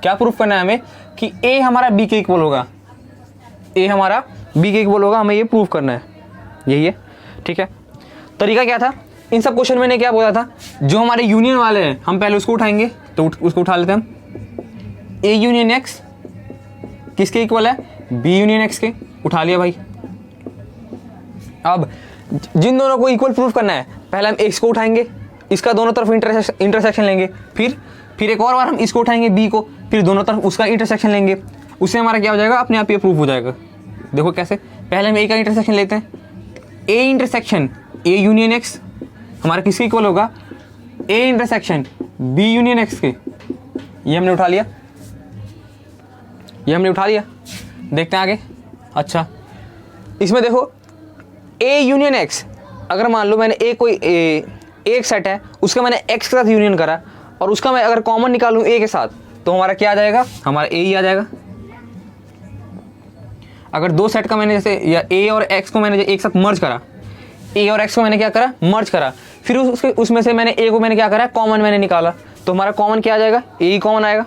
क्या प्रूफ करना है हमें, कि ए हमारा बी के इक्वल होगा, ए हमारा बी के इक्वल होगा, हमें ये प्रूफ करना है, यही है, ठीक है। तरीका क्या था, इन सब क्वेश्चन मैंने क्या बोला था, जो हमारे यूनियन वाले हैं हम पहले उसको उठाएंगे, तो उसको उठा लेते हैं हम। ए यूनियन एक्स किसके इक्वल है, बी यूनियन एक्स के, उठा लिया भाई। अब जिन दोनों को इक्वल प्रूफ करना है, पहले हम एक्स को उठाएंगे, इसका दोनों तरफ इंटरसेक्शन लेंगे, फिर एक और बार हम इसको उठाएंगे बी को, फिर दोनों तरफ उसका इंटरसेक्शन लेंगे, उससे हमारा क्या हो जाएगा, अपने आप ये प्रूफ हो जाएगा। देखो कैसे, पहले हम ए का इंटरसेक्शन लेते हैं, A intersection A union X हमारा किसके इक्वल होगा, A intersection B union X के, ये हमने उठा लिया, ये हमने उठा लिया। देखते हैं आगे। अच्छा, इसमें देखो ए यूनियन एक्स, अगर मान लो मैंने एक सेट है उसका मैंने एक्स के साथ यूनियन करा, और उसका मैं अगर कॉमन निकालूं ए के साथ तो हमारा क्या आ जाएगा, हमारा ए ही आ जाएगा। अगर दो सेट का मैंने जैसे या ए और एक्स को मैंने एक साथ मर्ज करा, ए और एक्स को मैंने क्या करा, मर्ज करा, फिर उसके उसमें से मैंने ए को मैंने क्या करा, कॉमन मैंने निकाला, तो हमारा कॉमन क्या आ जाएगा, ए ही कॉमन आएगा।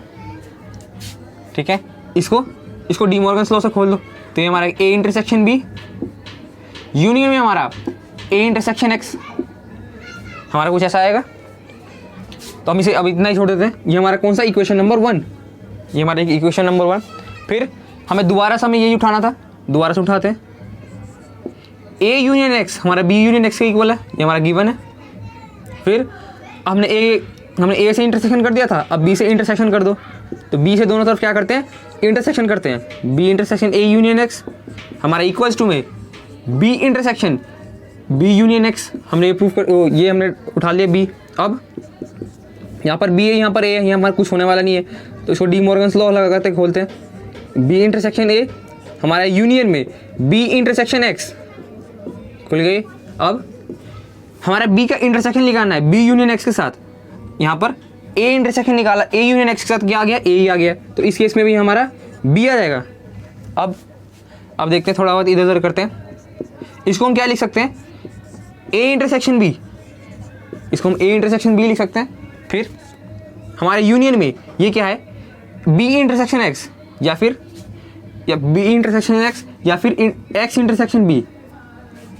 ठीक है, इसको डी मॉर्गन्स लॉ से खोल दो, तो ये हमारा ए इंटरसेक्शन बी यूनियन में हमारा ए इंटरसेक्शन एक्स, हमारा कुछ ऐसा आएगा। तो हम इसे अब इतना ही छोड़ देते हैं। ये हमारा कौन सा इक्वेशन नंबर 1, ये हमारा इक्वेशन नंबर 1। फिर हमें दोबारा से हमें यही उठाना था, दोबारा से उठाते हैं। ए यूनियन एक्स हमारा बी यूनियन एक्स के इक्वल है, ये हमारा गिवन है। फिर हमने ए से इंटरसेक्शन कर दिया था, अब बी से इंटरसेक्शन कर दो, तो बी से दोनों तरफ क्या करते हैं, इंटरसेक्शन करते हैं। B intersection A union X हमारा इक्वल्स टू में B intersection B union X, हमने ये प्रूफ कर, ये हमने उठा लिया बी। अब यहाँ पर बी है, यहाँ पर ए है, यहाँ हमारा कुछ होने वाला नहीं है, तो इसको डी मॉर्गन्स लॉ लगा करते खोलते हैं। बी इंटरसेक्शन ए हमारा यूनियन में बी इंटरसेक्शन एक्स खुल गई। अब हमारा बी का इंटरसेक्शन निकालना है बी यूनियन एक्स के साथ, यहाँ पर ए इंटरसेक्शन निकाला, ए यूनियन एक्स के साथ क्या आ गया, ए ही आ गया, तो इस केस में भी हमारा बी आ जाएगा। अब देखते हैं, थोड़ा बहुत इधर उधर करते हैं। इसको हम क्या लिख सकते हैं, ए इंटरसेक्शन बी, इसको हम ए इंटरसेक्शन बी लिख सकते हैं। फिर हमारे यूनियन में ये क्या है, बी इंटरसेक्शन एक्स या बी इंटरसेक्शन एक्स या फिर एक्स इंटरसेक्शन बी।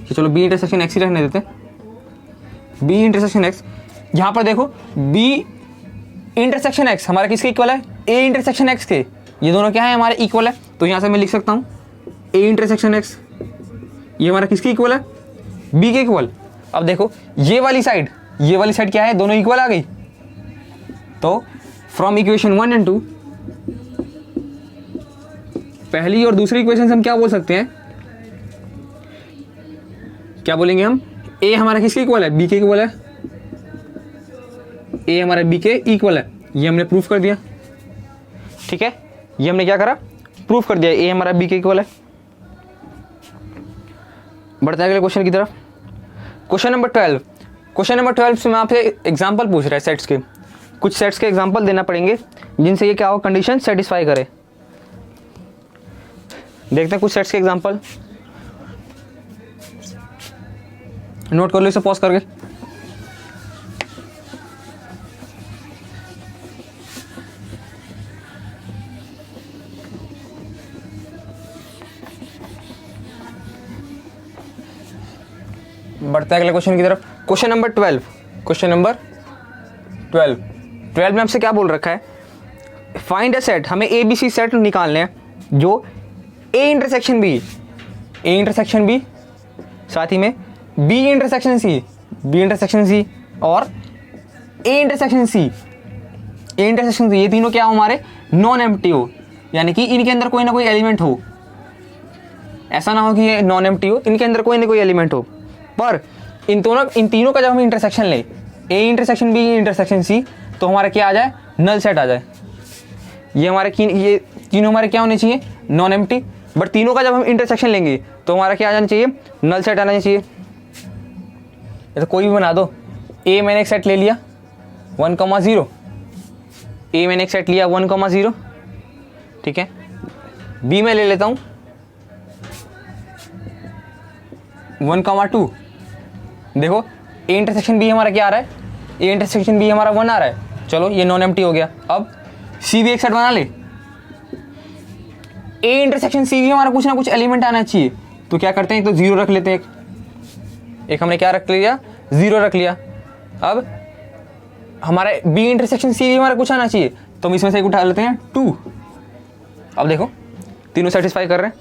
चलो बी इंटरसेक्शन एक्स ही रहने देते हैं, बी इंटरसेक्शन एक्स। यहाँ पर देखो बी इंटरसेक्शन एक्स हमारा किसके इक्वल है, ए इंटरसेक्शन एक्स के, ये दोनों क्या है, हमारे इक्वल है। तो यहाँ से मैं लिख सकता हूँ ए इंटरसेक्शन एक्स, ये हमारा किसके इक्वल है, बी के इक्वल। अब देखो ये वाली साइड क्या है, दोनों इक्वल आ गई। तो फ्रॉम इक्वेशन 1 एंड 2, पहली और दूसरी इक्वेशन से हम क्या बोल सकते हैं, क्या बोलेंगे हम, ए हमारा किसके इक्वल है, बी के इक्वल है, ए हमारा बी के इक्वल है। ये हमने प्रूफ कर दिया। ठीक है, ये हमने क्या करा, प्रूफ कर दिया, ए हमारा बी के इक्वल है। बढ़ते हैं अगले क्वेश्चन की तरफ। Question number 12। क्वेश्चन नंबर 12 से मैं आपसे एग्जांपल पूछ रहा है सेट्स के, कुछ सेट्स के एग्जांपल देना पड़ेंगे जिनसे ये क्या हो, कंडीशन सेटिस्फाई करे। देखते हैं कुछ सेट्स के एग्जांपल, नोट कर लो इसे पॉज करके। बढ़ते हैं अगले क्वेश्चन की तरफ। Question number 12। क्वेश्चन नंबर 12 में आपसे क्या बोल रखा है, फाइंड अ सेट, हमें ए बी सी सेट निकालने हैं जो ए इंटरसेक्शन बी साथ ही में बी इंटरसेक्शन सी और ए इंटरसेक्शन सी, ये तीनों क्या हो, हमारे नॉन एम्प्टी हो, यानी कि इनके अंदर कोई ना कोई एलिमेंट हो। ऐसा ना हो कि ये नॉन एम्प्टी हो, इनके अंदर कोई ना कोई एलिमेंट हो। पर इन तीनों का जब हम इंटरसेक्शन लें, A intersection B intersection C, तो हमारा क्या आ जाए, नल सेट आ जाए। ये तीनों हमारे क्या होने चाहिए, नॉन एम्प्टी। बट तीनों का जब हम इंटरसेक्शन लेंगे तो हमारा क्या आ जाना चाहिए, नल सेट आना चाहिए। तो कोई भी बना दो, ए मैंने एक सेट ले लिया 1,0, ए मैंने एक सेट लिया 1,0, ठीक है। बी में ले लेता हूँ 1,2। देखो ए इंटरसेक्शन बी हमारा क्या आ रहा है, ए इंटरसेक्शन बी हमारा 1 आ रहा है। चलो ये नॉन एम्प्टी हो गया। अब सी भी एक सेट बना ले, ए इंटरसेक्शन सी भी हमारा कुछ ना कुछ एलिमेंट आना चाहिए। तो क्या करते हैं, तो 0 रख लेते हैं, एक हमने क्या रख लिया, 0 रख लिया। अब हमारा बी इंटरसेक्शन सी भी हमारा कुछ आना चाहिए, तो हम इसमें से एक उठा लेते हैं 2। अब देखो तीनों सेटिस्फाई कर रहे हैं।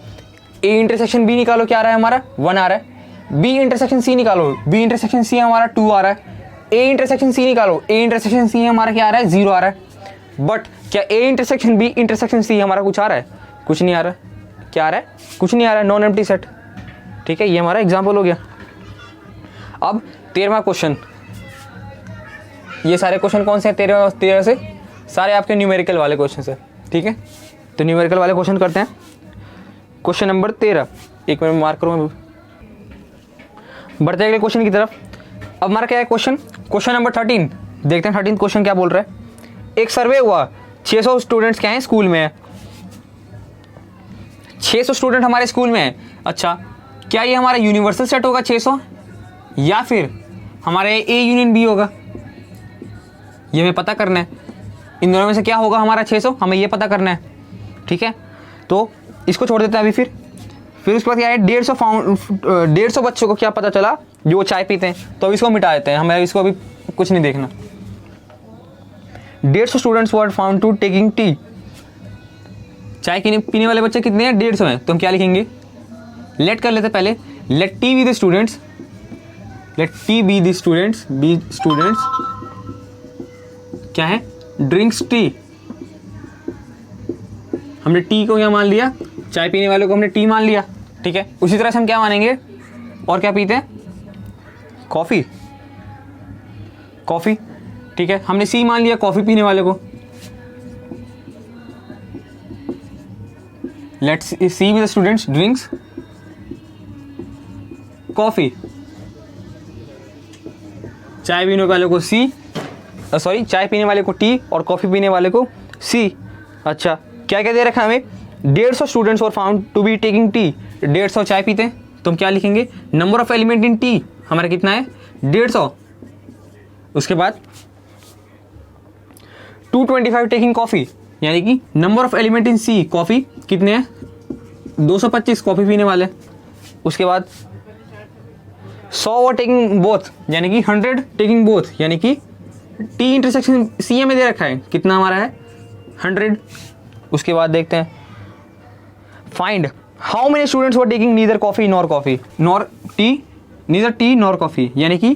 ए इंटरसेक्शन बी निकालो, क्या आ रहा है हमारा, 1 आ रहा है। बी इंटरसेक्शन सी निकालो, बी इंटरसेक्शन सी हमारा 2 आ रहा है। ए इंटरसेक्शन सी निकालो, ए इंटरसेक्शन सी हमारा क्या आ रहा है, 0 आ रहा है। बट क्या A intersection B intersection C हमारा कुछ आ रहा है, कुछ नहीं आ रहा। क्या आ रहा है, कुछ नहीं आ रहा है, नॉन एम्प्टी सेट। ठीक है, ये हमारा एग्जाम्पल हो गया। अब 13वां क्वेश्चन, ये सारे क्वेश्चन कौन से हैं, 13 से सारे आपके न्यूमेरिकल वाले क्वेश्चन है। ठीक है, तो न्यूमेरिकल वाले क्वेश्चन करते हैं। क्वेश्चन नंबर 13, एक मिनट मार्क करूँ मैं। बढ़ते अगले क्वेश्चन की तरफ। अब हमारा क्या है क्वेश्चन नंबर 13, देखते हैं 13 क्वेश्चन क्या बोल रहा है। एक सर्वे हुआ, 600 स्टूडेंट्स क्या हैं स्कूल में है, 600 स्टूडेंट हमारे स्कूल में है। अच्छा, क्या ये हमारा यूनिवर्सल सेट होगा 600, या फिर हमारे ए यूनियन बी होगा, ये हमें पता करना है। इन दोनों में से क्या होगा हमारा 600, हमें ये पता करना है। ठीक है, तो इसको छोड़ देते हैं अभी। फिर उसके बाद क्या है, 150 बच्चों को क्या पता चला जो चाय पीते हैं, तो अब इसको मिटा देते हैं, हमें इसको अभी कुछ नहीं देखना। 150 students were found to taking tea, चाय पीने वाले बच्चे कितने हैं, 150 हैं। तो हम क्या लिखेंगे, लेट कर लेते पहले, let T be the students, let T be the students, be students क्या है, ड्रिंक्स टी। हमने टी को क्या मान लिया, चाय पीने वालों को हमने टी मान लिया। ठीक है, उसी तरह से हम क्या मानेंगे, और क्या पीते हैं, कॉफ़ी, कॉफ़ी। ठीक है, हमने सी मान लिया कॉफ़ी पीने वाले को, let's C be the students drinks coffee, चाय पीने वाले को सी, सॉरी चाय पीने वाले को टी और कॉफ़ी पीने वाले को सी। अच्छा, क्या क्या दे रखा है हमें, 150 students were found to be taking tea, 150 चाय पीते हैं। तो हम क्या लिखेंगे, number of element in T हमारा कितना है, 150। उसके बाद 225 टेकिंग कॉफ़ी, यानी कि number of element in C coffee कितने हैं, 225 कॉफ़ी पीने वाले। उसके बाद 100 वर टेकिंग बोथ, यानी कि 100 टेकिंग बोथ, यानी कि टी इंटरसेक्शन सी में दे रखा है, कितना हमारा है, 100। उसके बाद देखते हैं, find how many students were taking neither coffee nor coffee nor T, neither T nor coffee, यानी कि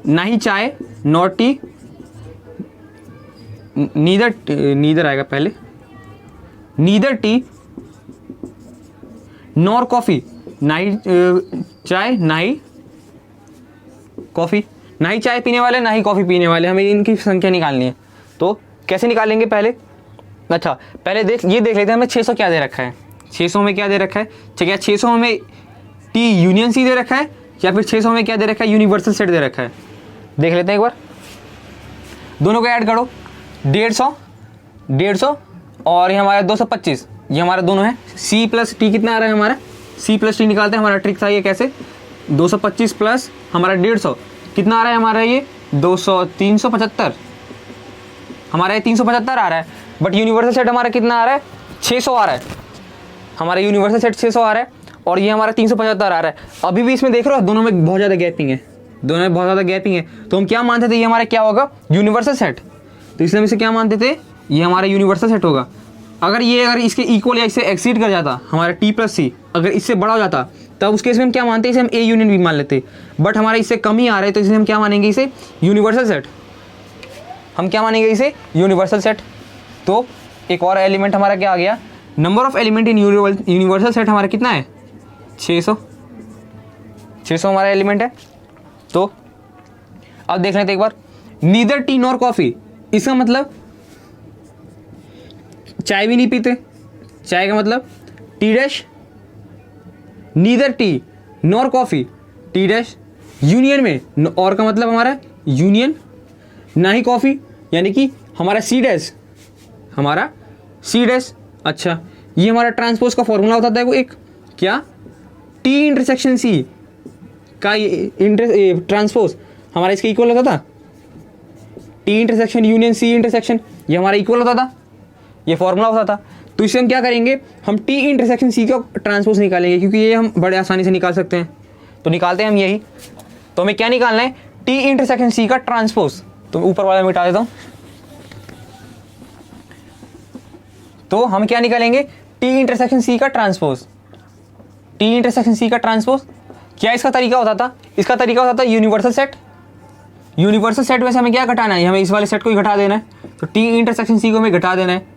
ना ही चाय नॉर टी, नीदर आएगा पहले, नीदर टी नॉर कॉफ़ी, ना ही चाय ना ही कॉफ़ी, ना ही चाय पीने वाले ना ही कॉफ़ी पीने वाले, हमें इनकी संख्या निकालनी है। तो कैसे निकालेंगे पहले, अच्छा पहले ये देख लेते हैं हमें 600 क्या दे रखा है, 600 में क्या दे रखा है, क्या 600 में टी यूनियन सी दे रखा है, या फिर 600 में क्या दे रखा है, यूनिवर्सल सेट दे रखा है। देख लेते हैं एक बार, दोनों को ऐड करो, 150 और ये हमारा 225, ये हमारा दोनों है, सी प्लस टी कितना आ रहा है हमारा, सी प्लस टी निकालते हैं, हमारा ट्रिक था ये कैसे, 225 प्लस हमारा 150 कितना आ रहा है हमारा, ये 375, हमारा ये 375 आ रहा है। बट यूनिवर्सल सेट हमारा कितना आ रहा है, 600 आ रहा है, हमारा यूनिवर्सल सेट 600 आ रहा है, और ये हमारा 375 आ रहा है। अभी भी इसमें देख रहे हो दोनों में बहुत ज़्यादा गैपिंग है, दोनों में बहुत ज़्यादा गैपिंग है। तो हम क्या मानते थे, ये हमारा क्या होगा, यूनिवर्सल सेट। तो इसलिए हम इसे क्या मानते थे, ये हमारा यूनिवर्सल सेट होगा। अगर इसके इक्वल या इससे एक्सीड कर जाता, हमारा टी प्लस सी अगर इससे बड़ा हो जाता, तब उस केस में हम क्या मानते हैं, इसे हम ए यूनियन भी मान लेते। बट हमारा इससे कम ही आ रहा है, तो इसलिए हम क्या मानेंगे, इसे यूनिवर्सल सेट। हम क्या मानेंगे, इसे यूनिवर्सल सेट। तो एक और एलिमेंट हमारा क्या आ गया, number of element in universal set हमारा कितना है, 600 हमारा एलिमेंट है। तो अब देख लेते एक बार, नीदर टी नॉर कॉफ़ी, इसका मतलब चाय भी नहीं पीते, चाय का मतलब T dash, neither T nor coffee tea dash, union में और का मतलब हमारा यूनियन, ना ही कॉफ़ी, यानी कि हमारा सी डैश, हमारा सी डैश। अच्छा, ये हमारा ट्रांसपोज का फॉर्मूला होता था वो एक, क्या, टी इंटरसेक्शन सी का ट्रांसपोज हमारा इसके इक्वल होता था, T intersection union C intersection, ये हमारा इक्वल होता था, ये फॉर्मूला होता था। तो इससे हम क्या करेंगे, हम टी इंटरसेक्शन सी का ट्रांसपोज निकालेंगे, क्योंकि ये हम बड़े आसानी से निकाल सकते हैं। तो निकालते हैं हम यही। तो हमें क्या निकालना है, टी इंटरसेक्शन सी का ट्रांसपोज। तो ऊपर वाला मिटा देता हूँ। तो हम क्या निकालेंगे, टी इंटरसेक्शन सी का ट्रांसपोज, टी इंटरसेक्शन सी का ट्रांसपोज। क्या इसका तरीका होता था, इसका तरीका होता था यूनिवर्सल सेट। यूनिवर्सल सेट में से हमें क्या घटाना है, हमें इस वाले सेट को ही घटा देना है। तो टी इंटरसेक्शन सी को हमें घटा देना है।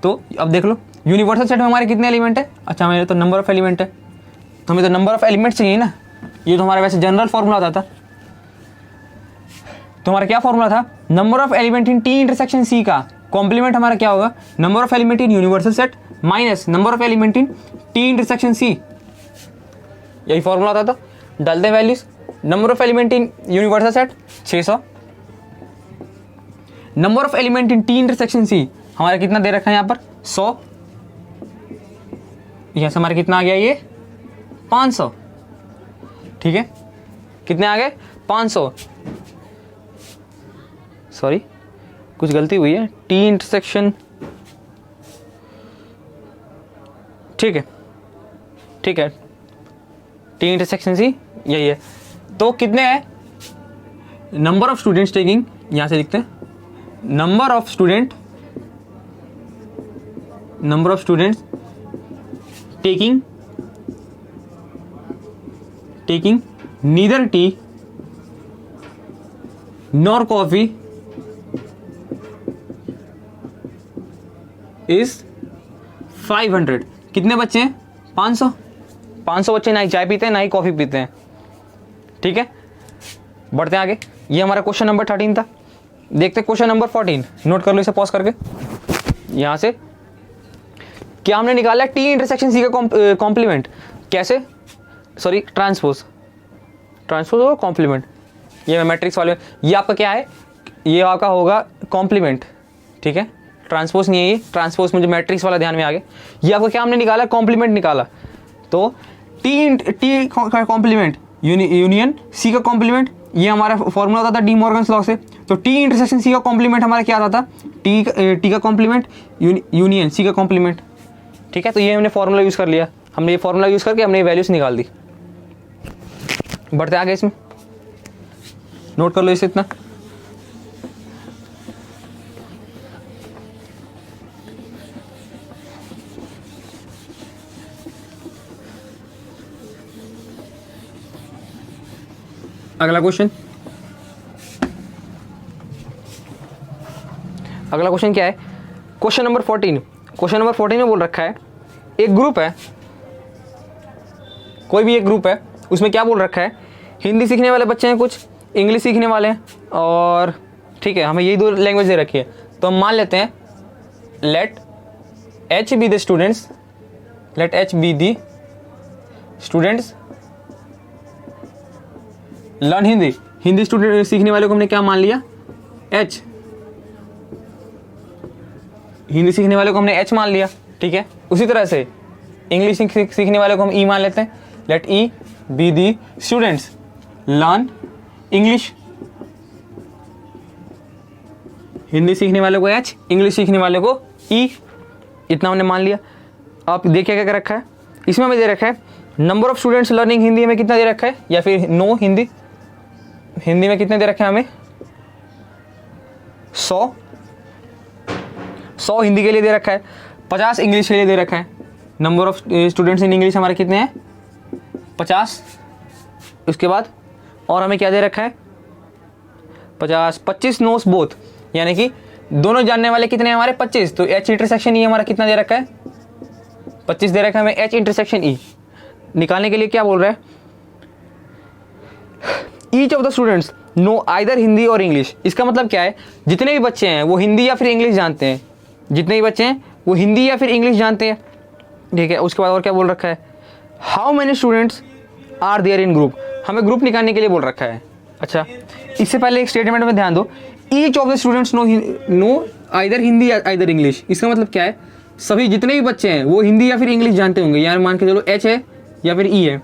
तो अब देख लो, यूनिवर्सल सेट में हमारे कितने एलिमेंट है, अच्छा हमारे तो नंबर ऑफ एलिमेंट है, तो हमें तो नंबर ऑफ एलिमेंट चाहिए ना। ये तो हमारा वैसे जनरल फॉर्मूला होता था। तो हमारा क्या फॉर्मूला था, number of element in T intersection C का कॉम्प्लीमेंट हमारा क्या होगा, number of element in universal set minus number of element in T intersection C, यही फॉर्मूला होता था। डालते हैं values, number of element in universal set 600, number of element in T intersection C हमारा कितना दे रखा है यहाँ पर 100, यहाँ से हमारा कितना आ गया ये 500, ठीक है, कितने आ गए 500, सॉरी कुछ गलती हुई है, टी इंटरसेक्शन, ठीक है ठीक है, टी इंटरसेक्शन सी यही है। तो कितने हैं नंबर ऑफ स्टूडेंट्स टेकिंग, यहां से लिखते हैं number of students taking neither T nor coffee is 500। कितने बच्चे हैं 500 बच्चे ना ही चाय पीते हैं ना ही कॉफी पीते हैं, ठीक है। बढ़ते हैं आगे, ये हमारा क्वेश्चन नंबर 13 था। देखते हैं क्वेश्चन नंबर 14, नोट कर लो इसे पॉज करके। यहां से क्या हमने निकाला टी इंटरसेक्शन सी का कॉम्प्लीमेंट, कैसे, सॉरी ट्रांसपोज और कॉम्प्लीमेंट, ये मैट्रिक्स वाले, ये आपका क्या है, ये आपका होगा कॉम्प्लीमेंट, ठीक है, ट्रांसपोज नहीं है ये, ट्रांसपोज मुझे मैट्रिक्स वाला ध्यान में आ गया। ये आपको क्या हमने निकाला कॉम्प्लीमेंट निकाला, तो टी का कॉम्प्लीमेंट यूनियन सी का कॉम्प्लीमेंट, ये हमारा फॉर्मूला होता था डी मॉर्गन्स लॉ से। तो टी इंटरसेक्शन सी का कॉम्प्लीमेंट हमारा क्या आता था, टी का कॉम्प्लीमेंट यूनियन सी का कॉम्प्लीमेंट, ठीक है। तो ये हमने फॉर्मूला यूज़ कर लिया, हमने ये फॉर्मूला यूज़ करके हमने ये वैल्यूज निकाल दी। बढ़ते आगे, इसमें नोट कर लो इसे इतना। अगला क्वेश्चन क्या है, क्वेश्चन नंबर 14। क्वेश्चन नंबर 14 में बोल रखा है एक ग्रुप है, कोई भी एक ग्रुप है, उसमें क्या बोल रखा है, हिंदी सीखने वाले बच्चे हैं, कुछ इंग्लिश सीखने वाले हैं, और ठीक है हमें यही दो लैंग्वेज दे रखी है। तो हम मान लेते हैं let H be the students learn Hindi student सीखने वाले को हमने क्या मान लिया एच, हिंदी सीखने वाले को हमने एच मान लिया, ठीक है। उसी तरह से इंग्लिश सीखने वाले को हम ई मान लेते हैं, let E be the students learn English, Hindi सीखने वाले को एच, इंग्लिश सीखने वाले को ई, इतना हमने मान लिया। आप देखिए क्या क्या रखा है, इसमें हमें दे रखा है number of students learning Hindi में कितना दे रखा है, या फिर नो हिंदी में कितने दे रखे हैं हमें 100 हिंदी के लिए दे रखा है, 50 इंग्लिश के लिए दे रखा है। Number of students in English हमारे कितने हैं 50, उसके बाद और हमें क्या दे रखा है 25 नोस बोथ, यानी कि दोनों जानने वाले कितने हैं हमारे 25। तो एच इंटरसेक्शन ई हमारा कितना दे रखा है 25 दे रखा है हमें, एच इंटरसेक्शन ई निकालने के लिए क्या बोल रहा है, each of the students know either Hindi और इंग्लिश। इसका मतलब क्या है, जितने भी बच्चे हैं वो हिंदी या फिर इंग्लिश जानते हैं, जितने भी बच्चे हैं वो हिंदी या फिर इंग्लिश जानते हैं, ठीक है। उसके बाद और क्या बोल रखा है, how many students are there in group, हमें ग्रुप निकालने के लिए बोल रखा है। अच्छा, इससे पहले एक स्टेटमेंट में ध्यान दो, each of the students know either Hindi either English. इसका मतलब क्या है, सभी जितने भी बच्चे हैं वो हिंदी या फिर इंग्लिश जानते होंगे, यार मान के चलो एच है या फिर ई है,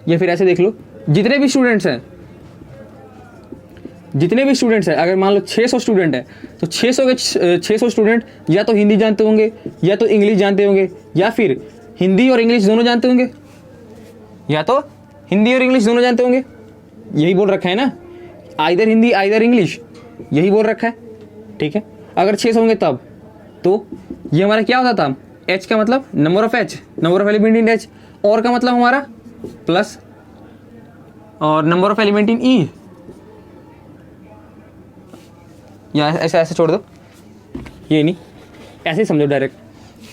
या फिर ऐसे देख लो जितने भी स्टूडेंट्स हैं अगर मान लो 600 स्टूडेंट है तो 600 के 600 स्टूडेंट या तो हिंदी जानते होंगे या तो इंग्लिश जानते होंगे, या फिर हिंदी और इंग्लिश दोनों जानते होंगे, या तो हिंदी और इंग्लिश दोनों जानते होंगे, यही बोल रखा है ना, आइदर हिंदी आइदर इंग्लिश, यही बोल रखा है, ठीक है। अगर 600 होंगे तब तो ये हमारा क्या होता था, एच का मतलब number of element in H, और का मतलब हमारा प्लस और नंबर ऑफ एलिमेंट इन ई, या ऐसे ऐसे छोड़ दो, ये नहीं ऐसे ही समझो डायरेक्ट।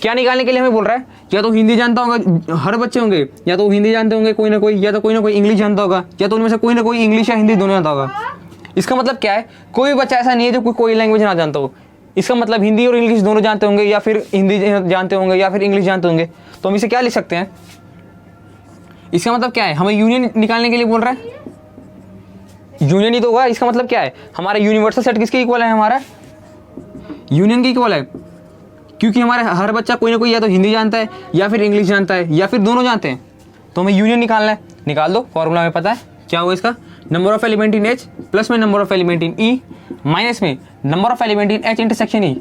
क्या निकालने के लिए हमें बोल रहा है, या तो हिंदी जानता होगा हर बच्चे होंगे, या तो हिंदी जानते होंगे कोई ना कोई, या तो कोई ना कोई इंग्लिश जानता होगा, या तो उनमें से कोई ना कोई इंग्लिश या हिंदी दोनों जानता होगा। इसका मतलब क्या है, कोई बच्चा ऐसा नहीं है जो कोई लैंग्वेज ना जानता हो, इसका मतलब हिंदी और इंग्लिश दोनों जानते होंगे, या फिर हिंदी जानते होंगे या फिर इंग्लिश जानते होंगे। तो हम इसे क्या लिख सकते हैं, इसका मतलब क्या है, हमें यूनियन निकालने के लिए बोल रहा है, यूनियन ही तो होगा। इसका मतलब क्या है, हमारा यूनिवर्सल सेट किसके इक्वल है, हमारा यूनियन की इक्वल है, क्योंकि हमारे हर बच्चा कोई ना कोई या तो हिंदी जानता है या फिर इंग्लिश जानता है या फिर दोनों जानते हैं, तो हमें यूनियन निकालना है। निकाल दो, फॉर्मूला में पता है क्या होगा इसका, number of element in H plus में number of element in E minus में number of element in H intersection E.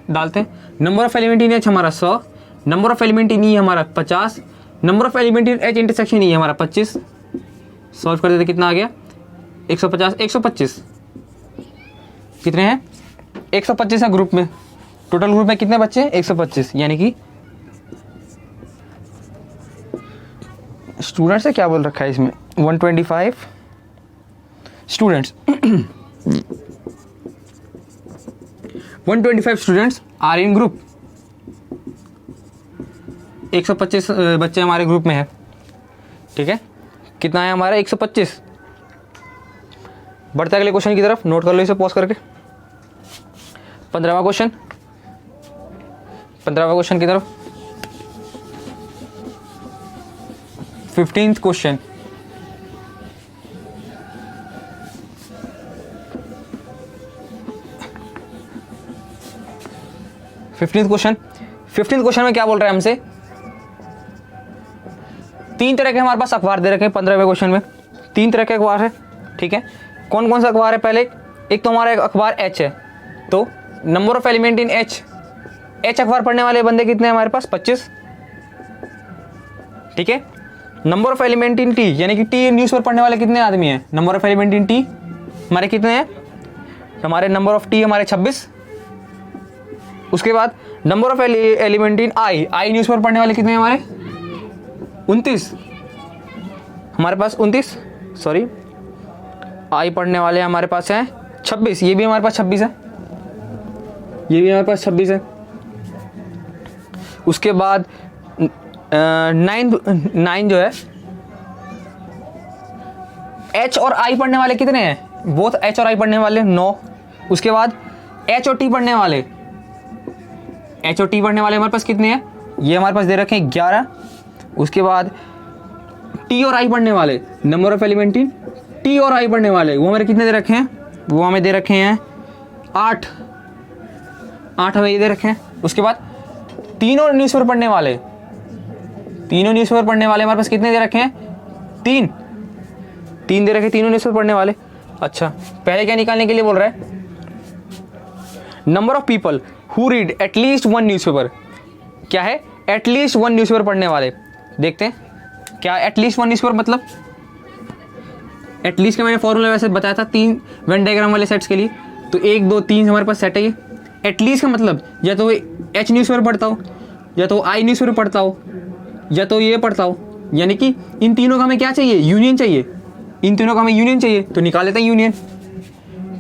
डालते हैं, number of element in H हमारा 100, number of element in E हमारा 50, number of element in H intersection E हमारा 25। Solve कर देते, कितना आ गया 150, 125 कितने हैं 125 है ग्रुप में, टोटल ग्रुप में कितने बच्चे हैं 125, यानी कि स्टूडेंट्स से क्या बोल रखा है इसमें 125 students 125 students are in group, 125 बच्चे हमारे ग्रुप में है। ठीक है, कितना है हमारा 125। बढ़ते अगले क्वेश्चन की तरफ, नोट कर लो इसे पॉज करके। 15वां क्वेश्चन की तरफ, 15th क्वेश्चन। फिफ्टींथ क्वेश्चन में क्या बोल रहा है हमसे, 3 तरह के हमारे पास अखबार दे रखे हैं 15वें क्वेश्चन में। 3 तरह के अखबार है, ठीक है। कौन कौन सा अखबार है, पहले एक तो हमारा अखबार एच है, तो number of element in H अखबार पढ़ने वाले बंदे कितने हैं हमारे पास 25। ठीक है, number of element in T यानी कि टी न्यूज़पेपर पढ़ने वाले कितने आदमी हैं, number of element in T हमारे कितने हैं, हमारे नंबर ऑफ टी हमारे 26। उसके बाद number of element in I newspaper पढ़ने वाले कितने हैं हमारे 29, हमारे पास 29, सॉरी आई पढ़ने वाले हमारे पास हैं 26, ये भी हमारे पास 26 है, ये भी हमारे पास 26 है। उसके बाद 9 जो है एच और आई पढ़ने वाले कितने हैं, बोथ एच और आई पढ़ने वाले 9। उसके बाद एच और टी पढ़ने वाले हमारे पास कितने हैं, ये हमारे पास दे रखे हैं 11। उसके बाद टी और आई पढ़ने वाले, number of element in T और आई पढ़ने वाले वो हमारे कितने दे रखे हैं, वो हमें दे रखे हैं 8 हमें ये दे रखे हैं। उसके बाद तीनों न्यूज़पेपर पढ़ने वाले हमारे पास कितने दे रखे हैं, 3 दे रखे, तीनों न्यूज़पेपर पढ़ने वाले। अच्छा, पहले क्या निकालने के लिए बोल रहा है, number of people who read at least 1 newspaper. क्या है, एटलीस्ट 1 न्यूज़पेपर पढ़ने वाले। देखते हैं क्या एटलीस्ट 1 न्यूज़पेपर मतलब, एटलीस्ट का मैंने फॉर्मूला वैसे बताया था 3 वेन डायग्राम वाले सेट्स के लिए, तो 1 2 3 हमारे पास सेट है ये। एटलीस्ट का मतलब या तो एच न्यूज़पेपर पढ़ता हो, या तो आई न्यूज़पेपर पढ़ता हो, या तो ये पढ़ता हो, यानी कि इन तीनों का हमें क्या चाहिए, यूनियन चाहिए। इन तीनों का हमें यूनियन चाहिए, तो निकाल लेते हैं union.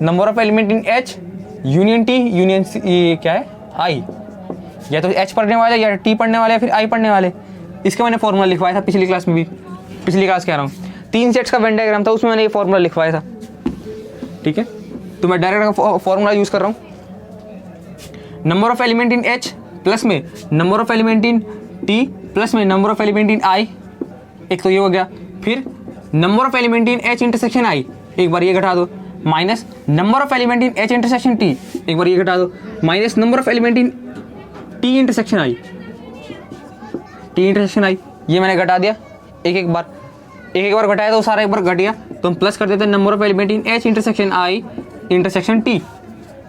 Number of element in H union T union क्या है आई, या तो एच पढ़ने वाले या टी पढ़ने वाले या फिर आई पढ़ने वाले। इसका मैंने फॉर्मूला लिखवाया था पिछली क्लास में भी, पिछली क्लास कह रहा हूँ 3 सेट्स का वेन डायग्राम था, उसमें मैंने ये फॉर्मूला लिखवाया था। ठीक है, तो मैं डायरेक्ट फॉर्मूला यूज़ कर रहा हूँ। Number of element in H plus में number of element in T plus में number of element in I, एक तो ये हो गया। फिर number of element in H intersection I, एक बार ये घटा दो, minus number of element in H intersection T, एक बार ये घटा दो, minus number of element in T intersection I, ये मैंने घटा दिया एक बार घटाया तो सारा एक बार घट गया, तो हम प्लस कर देते हैं number of element in H intersection I intersection T,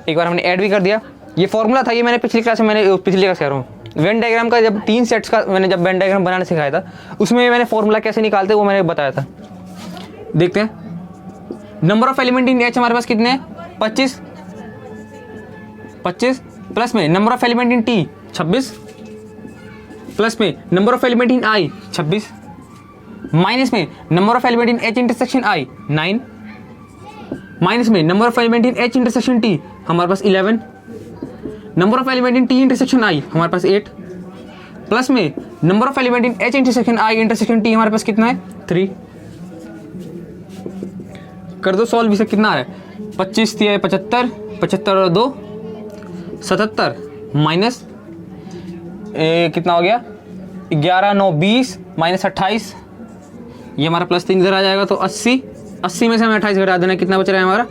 एक बार हमने ऐड भी कर दिया। ये फॉर्मूला था, ये मैंने पिछली क्लास कह रहा हूँ वेन डायग्राम का, जब 3 सेट्स का मैंने जब वेन डायग्राम बनाना सिखाया था, उसमें मैंने फॉर्मूला कैसे निकालते वो मैंने बताया था। देखते हैं, number of element in H हमारे पास कितने हैं 25 प्लस में number of element in T 26 plus में number of element in I 26 minus में number of element in H intersection I 9 minus में number of element in H intersection T हमारे पास 11, number of element in T intersection I हमारे पास 8 plus में number of element in H intersection I intersection T हमारे पास कितना है 3। कर दो सॉल्व, इसे कितना आ रहा है 25 3 75, 75 और 2 77 माइनस कितना हो गया 11 9 20 माइनस 28, ये हमारा प्लस 3 इधर आ जाएगा, तो 80 में से हमें 28 घटा देना, कितना बच रहा है हमारा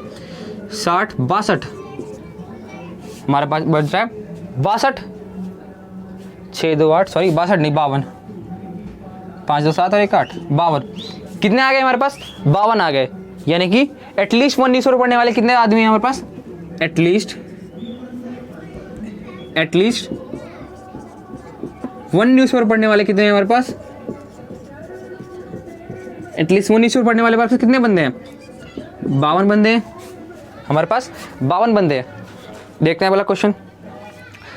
60 62 हमारे पास बच रहा है 62, 6 2 8, सॉरी 62 नहीं 52, 5 2 7 और 1 8, 52। कितने आ गए हमारे पास? 52 आ गए। यानी कि एटलीस्ट 1 न्यूज़पेपर पढ़ने वाले कितने आदमी हैं हमारे पास? एटलीस्ट 1 न्यूज़पेपर पढ़ने वाले कितने हैं हमारे पास? एटलीस्ट 1 न्यूज़पेपर पढ़ने वाले हमारे पास कितने बंदे हैं? 52 बंदे हैं हमारे पास, 52 बंदे हैं। देखते हैं वाला क्वेश्चन।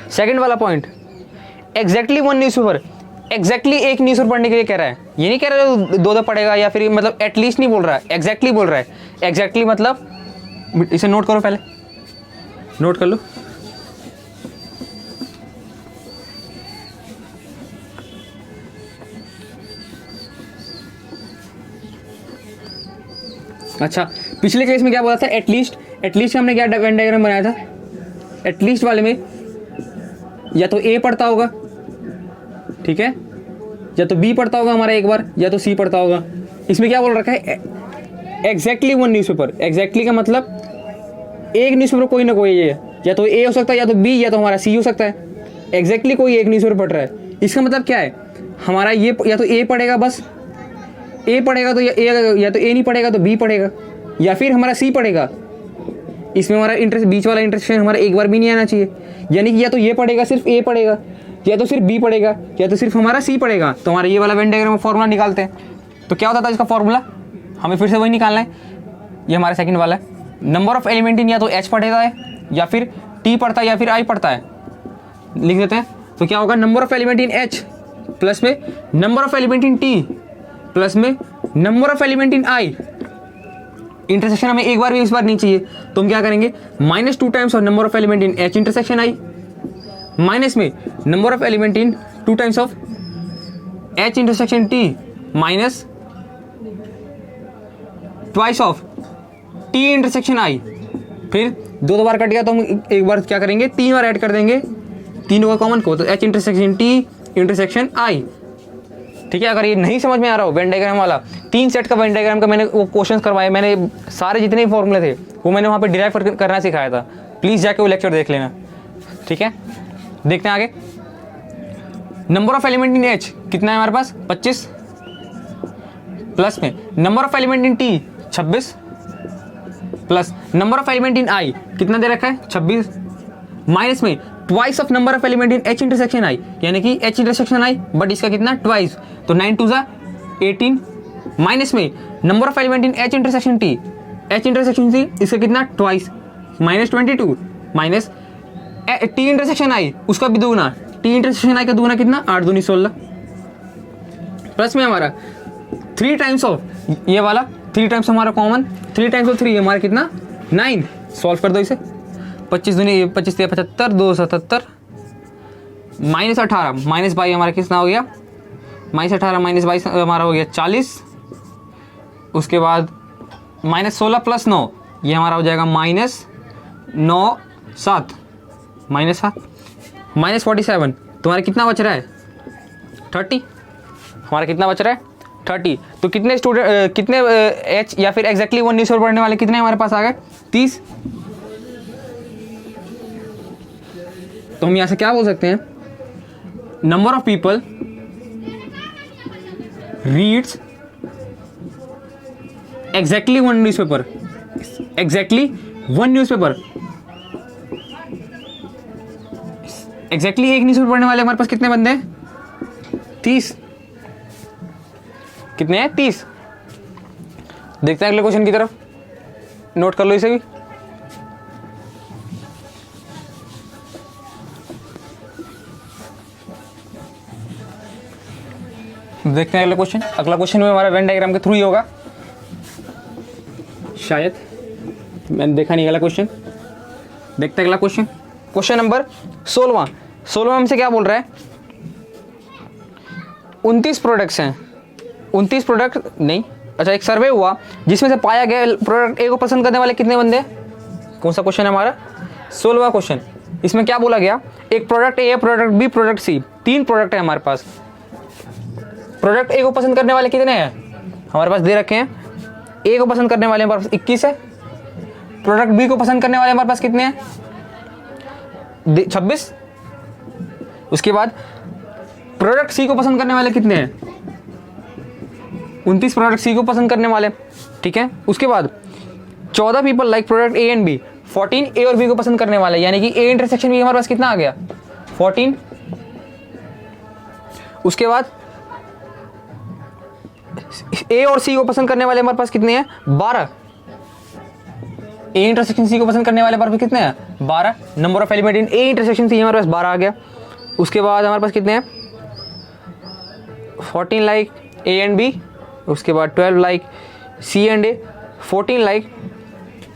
सेकंड वाला पॉइंट, एग्जैक्टली 1 न्यूज़पेपर, एग्जैक्टली एक न्यूज़पेपर पढ़ने के लिए कह रहा है। ये नहीं कह रहा है 2 पढ़ेगा या फिर मतलब एटलीस्ट नहीं बोल रहा है, एग्जैक्टली बोल रहा है। एग्जैक्टली मतलब इसे नोट करो, पहले नोट कर लो। अच्छा, पिछले केस में क्या बोला था? एटलीस्ट। एटलीस्ट हमने क्या वेन डायग्राम बनाया था? एटलीस्ट वाले में या तो ए पढ़ता होगा, ठीक है, या तो बी पढ़ता होगा हमारा एक बार, या तो सी पढ़ता होगा। इसमें क्या बोल रखा है? Exactly 1 newspaper. एग्जैक्टली का मतलब एक न्यूज़पेपर कोई ना कोई है, या तो ए हो सकता है, या तो बी, या तो हमारा सी हो सकता है। एग्जैक्टली कोई एक न्यूज़पेपर पढ़ रहा है, इसका मतलब क्या है? हमारा ये या तो ए पढ़ेगा, बस ए पढ़ेगा तो या तो ए नहीं पढ़ेगा तो बी पढ़ेगा, या फिर हमारा सी पढ़ेगा। इसमें हमारा इंटरेस्ट, बीच वाला इंटरेक्शन हमारा एक बार भी नहीं आना चाहिए। यानी कि या तो ये पढ़ेगा, सिर्फ ए पढ़ेगा, या तो सिर्फ बी पढ़ेगा, या तो सिर्फ हमारा सी पढ़ेगा। तो हमारा ये वाला वेन डायग्राम में फॉर्मूला निकालते हैं। तो क्या होता था इसका फॉर्मूला? हमें फिर से वही निकालना है। ये हमारा सेकंड वाला है, नंबर ऑफ एलिमेंट इन या तो एच पढ़ेगा है, या फिर टी पढ़ता है, या फिर आई पढ़ता है। लिख देते हैं। तो क्या होगा? Number of element in H plus में number of element in T plus में number of element in I. Intersection हमें एक बार भी इस बार नहीं चाहिए, तो हम क्या करेंगे? -2 times of number of element in H intersection I, minus में number of element in 2 times of H intersection T, minus twice of T intersection I. फिर 2 बार कट गया तो हम एक बार क्या करेंगे? 3 बार ऐड कर देंगे, तीनों का कॉमन को, तो एच इंटरसेक्शन टी इंटरसेक्शन आई। ठीक है। अगर ये नहीं समझ में आ रहा हो वेन डायग्राम वाला, 3 सेट का वेन डायग्राम का मैंने वो क्वेश्चंस करवाए, मैंने सारे जितने भी फॉर्मूले थे वो मैंने वहाँ पे डिराइव करना सिखाया था। प्लीज़ जाके वो लेक्चर देख लेना, ठीक है। देखते हैं आगे। Number of element in H कितना है हमारे पास? 25, प्लस में number of element in T 26, plus number of element in I कितना दे रखा है? 26, माइनस में twice of number of element in H intersection I, यानी कि एच इंटरसेक्शन आई बट इसका कितना? ट्वाइस, तो 9 2 18, माइनस में number of element in H intersection T, H intersection T इसका कितना? Twice, minus 22, minus T intersection I उसका भी दुगना, टी इंटरसेक्शन आई का दुगना कितना? 8 दूनी 16, प्लस में हमारा 3 टाइम्स ऑफ ये वाला, 3 टाइम्स हमारा कॉमन, 3 टाइम्स ऑफ 3 हमारा कितना? 9। सॉल्व कर दो इसे, 25 दूनी 25 75, 2 77, माइनस 18 माइनस 22 हमारा कितना हो गया? माइनस 18 माइनस 22 हमारा हो गया 40। उसके बाद माइनस 16 प्लस 9 ये हमारा हो जाएगा माइनस 9 7, माइनस 7, माइनस 47। तुम्हारा कितना बच रहा है? 30। हमारा कितना बच रहा है? 30। तो कितने स्टूडेंट कितने एच या फिर एग्जैक्टली 1 न्यूज़पेपर पढ़ने वाले कितने हमारे पास आ गए? 30। तो हम यहाँ से क्या बोल सकते हैं? Number of people reads exactly 1 newspaper, exactly 1 newspaper, exactly एक न्यूज़पेपर पढ़ने वाले हमारे पास कितने बंदे हैं? 30। कितने हैं? 30। देखते हैं अगले क्वेश्चन की तरफ, नोट कर लो इसे भी। देखते हैं अगला क्वेश्चन। अगला क्वेश्चन में हमारा वेन डायग्राम के थ्रू ही होगा शायद, मैंने देखा नहीं अगला क्वेश्चन। देखते हैं अगला क्वेश्चन। क्वेश्चन नंबर 16 हमसे क्या बोल रहा है? 29 प्रोडक्ट्स हैं, 29 प्रोडक्ट नहीं, अच्छा एक सर्वे हुआ जिसमें से पाया गया प्रोडक्ट ए को पसंद करने वाले कितने बंदे? कौन सा क्वेश्चन है हमारा? 16वां क्वेश्चन। इसमें क्या बोला गया? एक product A, product B, product C, 3 product है हमारे पास। प्रोडक्ट ए को पसंद करने वाले कितने हैं हमारे पास? दे रखे हैं। ए को पसंद करने वाले हमारे पास 21 है। प्रोडक्ट बी को पसंद करने वाले हमारे पास कितने हैं? 26। उसके बाद प्रोडक्ट सी को पसंद करने वाले कितने हैं? 29 प्रोडक्ट सी को पसंद करने वाले, ठीक है। उसके बाद 14 people like product A and B, 14 A और बी को पसंद करने वाले, यानी कि ए इंटरसेक्शन बी हमारे पास कितना आ गया? 14। उसके बाद ए और सी को पसंद करने वाले हमारे पास कितने हैं? 12। ए इंटरसेक्शन सी को पसंद करने वाले हमारे पास कितने हैं? 12। Number of element in A intersection C हमारे पास 12 आ गया। उसके बाद हमारे पास कितने हैं? 14 लाइक ए एंड बी, उसके बाद 12 like C and A, 14 like,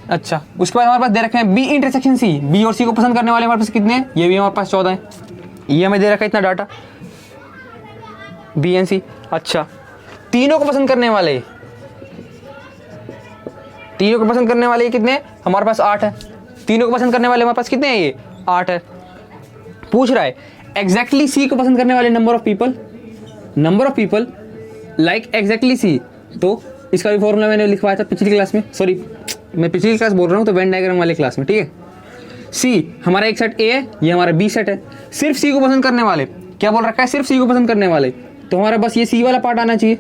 अच्छा। उसके बाद हमारे पास दे रखे हैं बी इंटरसेक्शन सी, बी और सी को पसंद करने वाले हमारे पास कितने हैं? ये भी हमारे पास 14 है। ये हमें दे रखा है इतना डाटा, बी एंड सी। अच्छा, तीनों को पसंद करने वाले, तीनों को पसंद करने वाले कितने हैं? हमारे पास 8 है। तीनों को पसंद करने वाले हमारे पास कितने हैं? ये 8 है। पूछ रहा है एग्जैक्टली सी को पसंद करने वाले number of people, number of people like exactly C. तो इसका भी फॉर्मूला मैंने लिखवाया था पिछली क्लास में, सॉरी मैं पिछली क्लास बोल रहा हूँ, तो वेन डायग्राम वाले क्लास में, ठीक है। सी हमारा एक सेट ए है, ये हमारा बी सेट है। सिर्फ सी को पसंद करने वाले, क्या बोल रखा है? सिर्फ सी को पसंद करने वाले, तो हमारा बस ये सी वाला पार्ट आना चाहिए,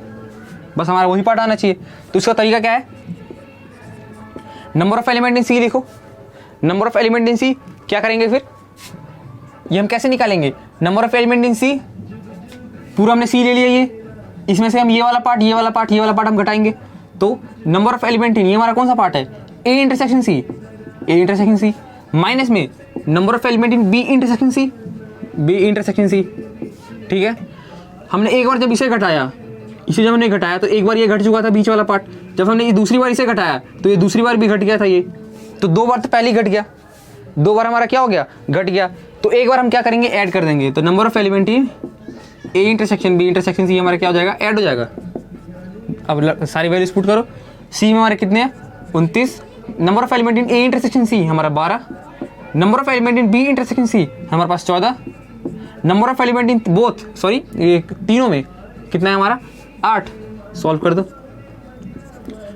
बस हमारा वही पार्ट आना चाहिए। तो इसका तरीका क्या है? नंबर ऑफ एलिमेंट इन सी लिखो। नंबर ऑफ एलिमेंट इन सी क्या करेंगे फिर? ये हम कैसे निकालेंगे? नंबर ऑफ एलिमेंट इन सी, पूरा हमने सी ले लिया, ये इसमें से हम ये वाला पार्ट, ये वाला पार्ट, ये वाला पार्ट हम घटाएंगे। तो नंबर ऑफ एलिमेंट इन ये हमारा कौन सा पार्ट है? A intersection C, A intersection C, minus में number of element in B intersection C, B intersection C, ठीक है। हमने एक बार जब इसे घटाया, इसे जब हमने घटाया तो एक बार ये घट चुका था बीच वाला पार्ट, जब हमने ये दूसरी बार इसे घटाया तो ये दूसरी बार भी घट गया था ये, तो 2 बार तो पहले ही घट गया, 2 बार हमारा क्या हो गया? घट गया। तो एक बार हम क्या करेंगे? ऐड कर देंगे। तो number of element in A intersection B intersection C हमारा क्या हो जाएगा? ऐड हो जाएगा। अब सारी वैल्यूज पुट करो। सी में हमारे कितने हैं? 29। Number of element in A intersection C हमारा 12। Number of element in B intersection C हमारे पास 14। Number of element in both, sorry ये तीनों में कितना है हमारा? 8। सॉल्व कर दो।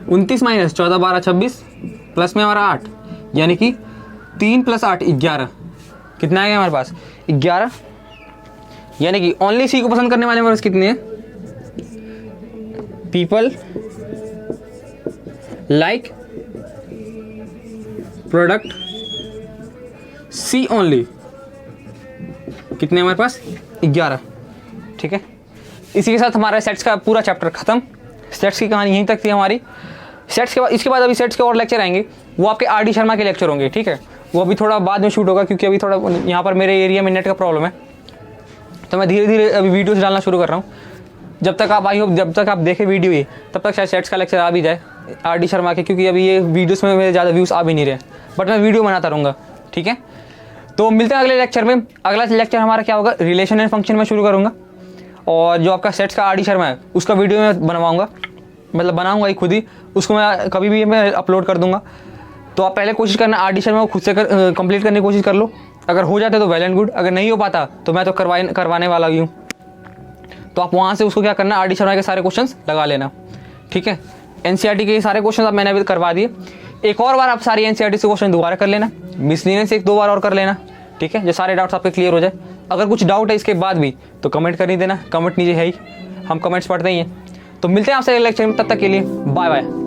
29 माइनस 14 12 26 प्लस में हमारा 8, यानी कि 3 + 8 11। कितना आ गया हमारे पास? 11। यानी कि ओनली सी को पसंद करने वाले हमारे पास कितने हैं? People like product C only, कितने हमारे पास? 11, ठीक है। इसी के साथ हमारा सेट्स का पूरा चैप्टर खत्म। सेट्स की कहानी यहीं तक थी हमारी। सेट्स के बाद, इसके बाद अभी सेट्स के और लेक्चर आएंगे, वो आपके आर.डी. शर्मा के लेक्चर होंगे, ठीक है। वो अभी थोड़ा बाद में शूट होगा, क्योंकि अभी थोड़ा यहाँ पर मेरे एरिया में नेट का प्रॉब्लम है, तो मैं धीरे धीरे अभी वीडियोस डालना शुरू कर रहा हूँ। जब तक आप, आई होप जब तक आप देखें वीडियो ये, तब तक शायद सेट्स का लेक्चर आ भी जाए आर.डी. शर्मा के, क्योंकि अभी ये वीडियोस में मेरे ज़्यादा व्यूज़ आ भी नहीं रहे, बट मैं वीडियो बनाता रहूँगा, ठीक है। तो मिलते हैं अगले लेक्चर में। अगला लेक्चर हमारा क्या होगा? रिलेशन एंड फंक्शन में शुरू करूँगा, और जो आपका सेट्स का आर.डी. शर्मा है उसका वीडियो मैं बनवाऊँगा, मतलब बनाऊँगा ही खुद ही, उसको मैं कभी भी मैं अपलोड कर दूँगा। तो आप पहले कोशिश करना आर.डी. शर्मा को खुद से कंप्लीट करने की कोशिश कर लो। अगर हो जाता है तो वेल एंड गुड, अगर नहीं हो पाता तो मैं तो करवाने वाला ही हूँ। तो आप वहाँ से उसको क्या करना, आर.डी. शर्मा के सारे क्वेश्चंस लगा लेना, ठीक है। एनसीईआरटी के सारे क्वेश्चन आप मैंने अभी करवा दिए। एक और बार आप सारी एनसीईआरटी से क्वेश्चन दोबारा कर लेना, मिसलिनियस से 1-2 बार और कर लेना, ठीक है, जो सारे डाउट्स आपके क्लियर हो जाए। अगर कुछ डाउट है इसके बाद भी तो कमेंट कर ही देना, कमेंट नीचे है ही, हम कमेंट्स पढ़ते ही हैं। तो मिलते हैं आपसे अगले लेक्चर में, तब तक के लिए बाय बाय।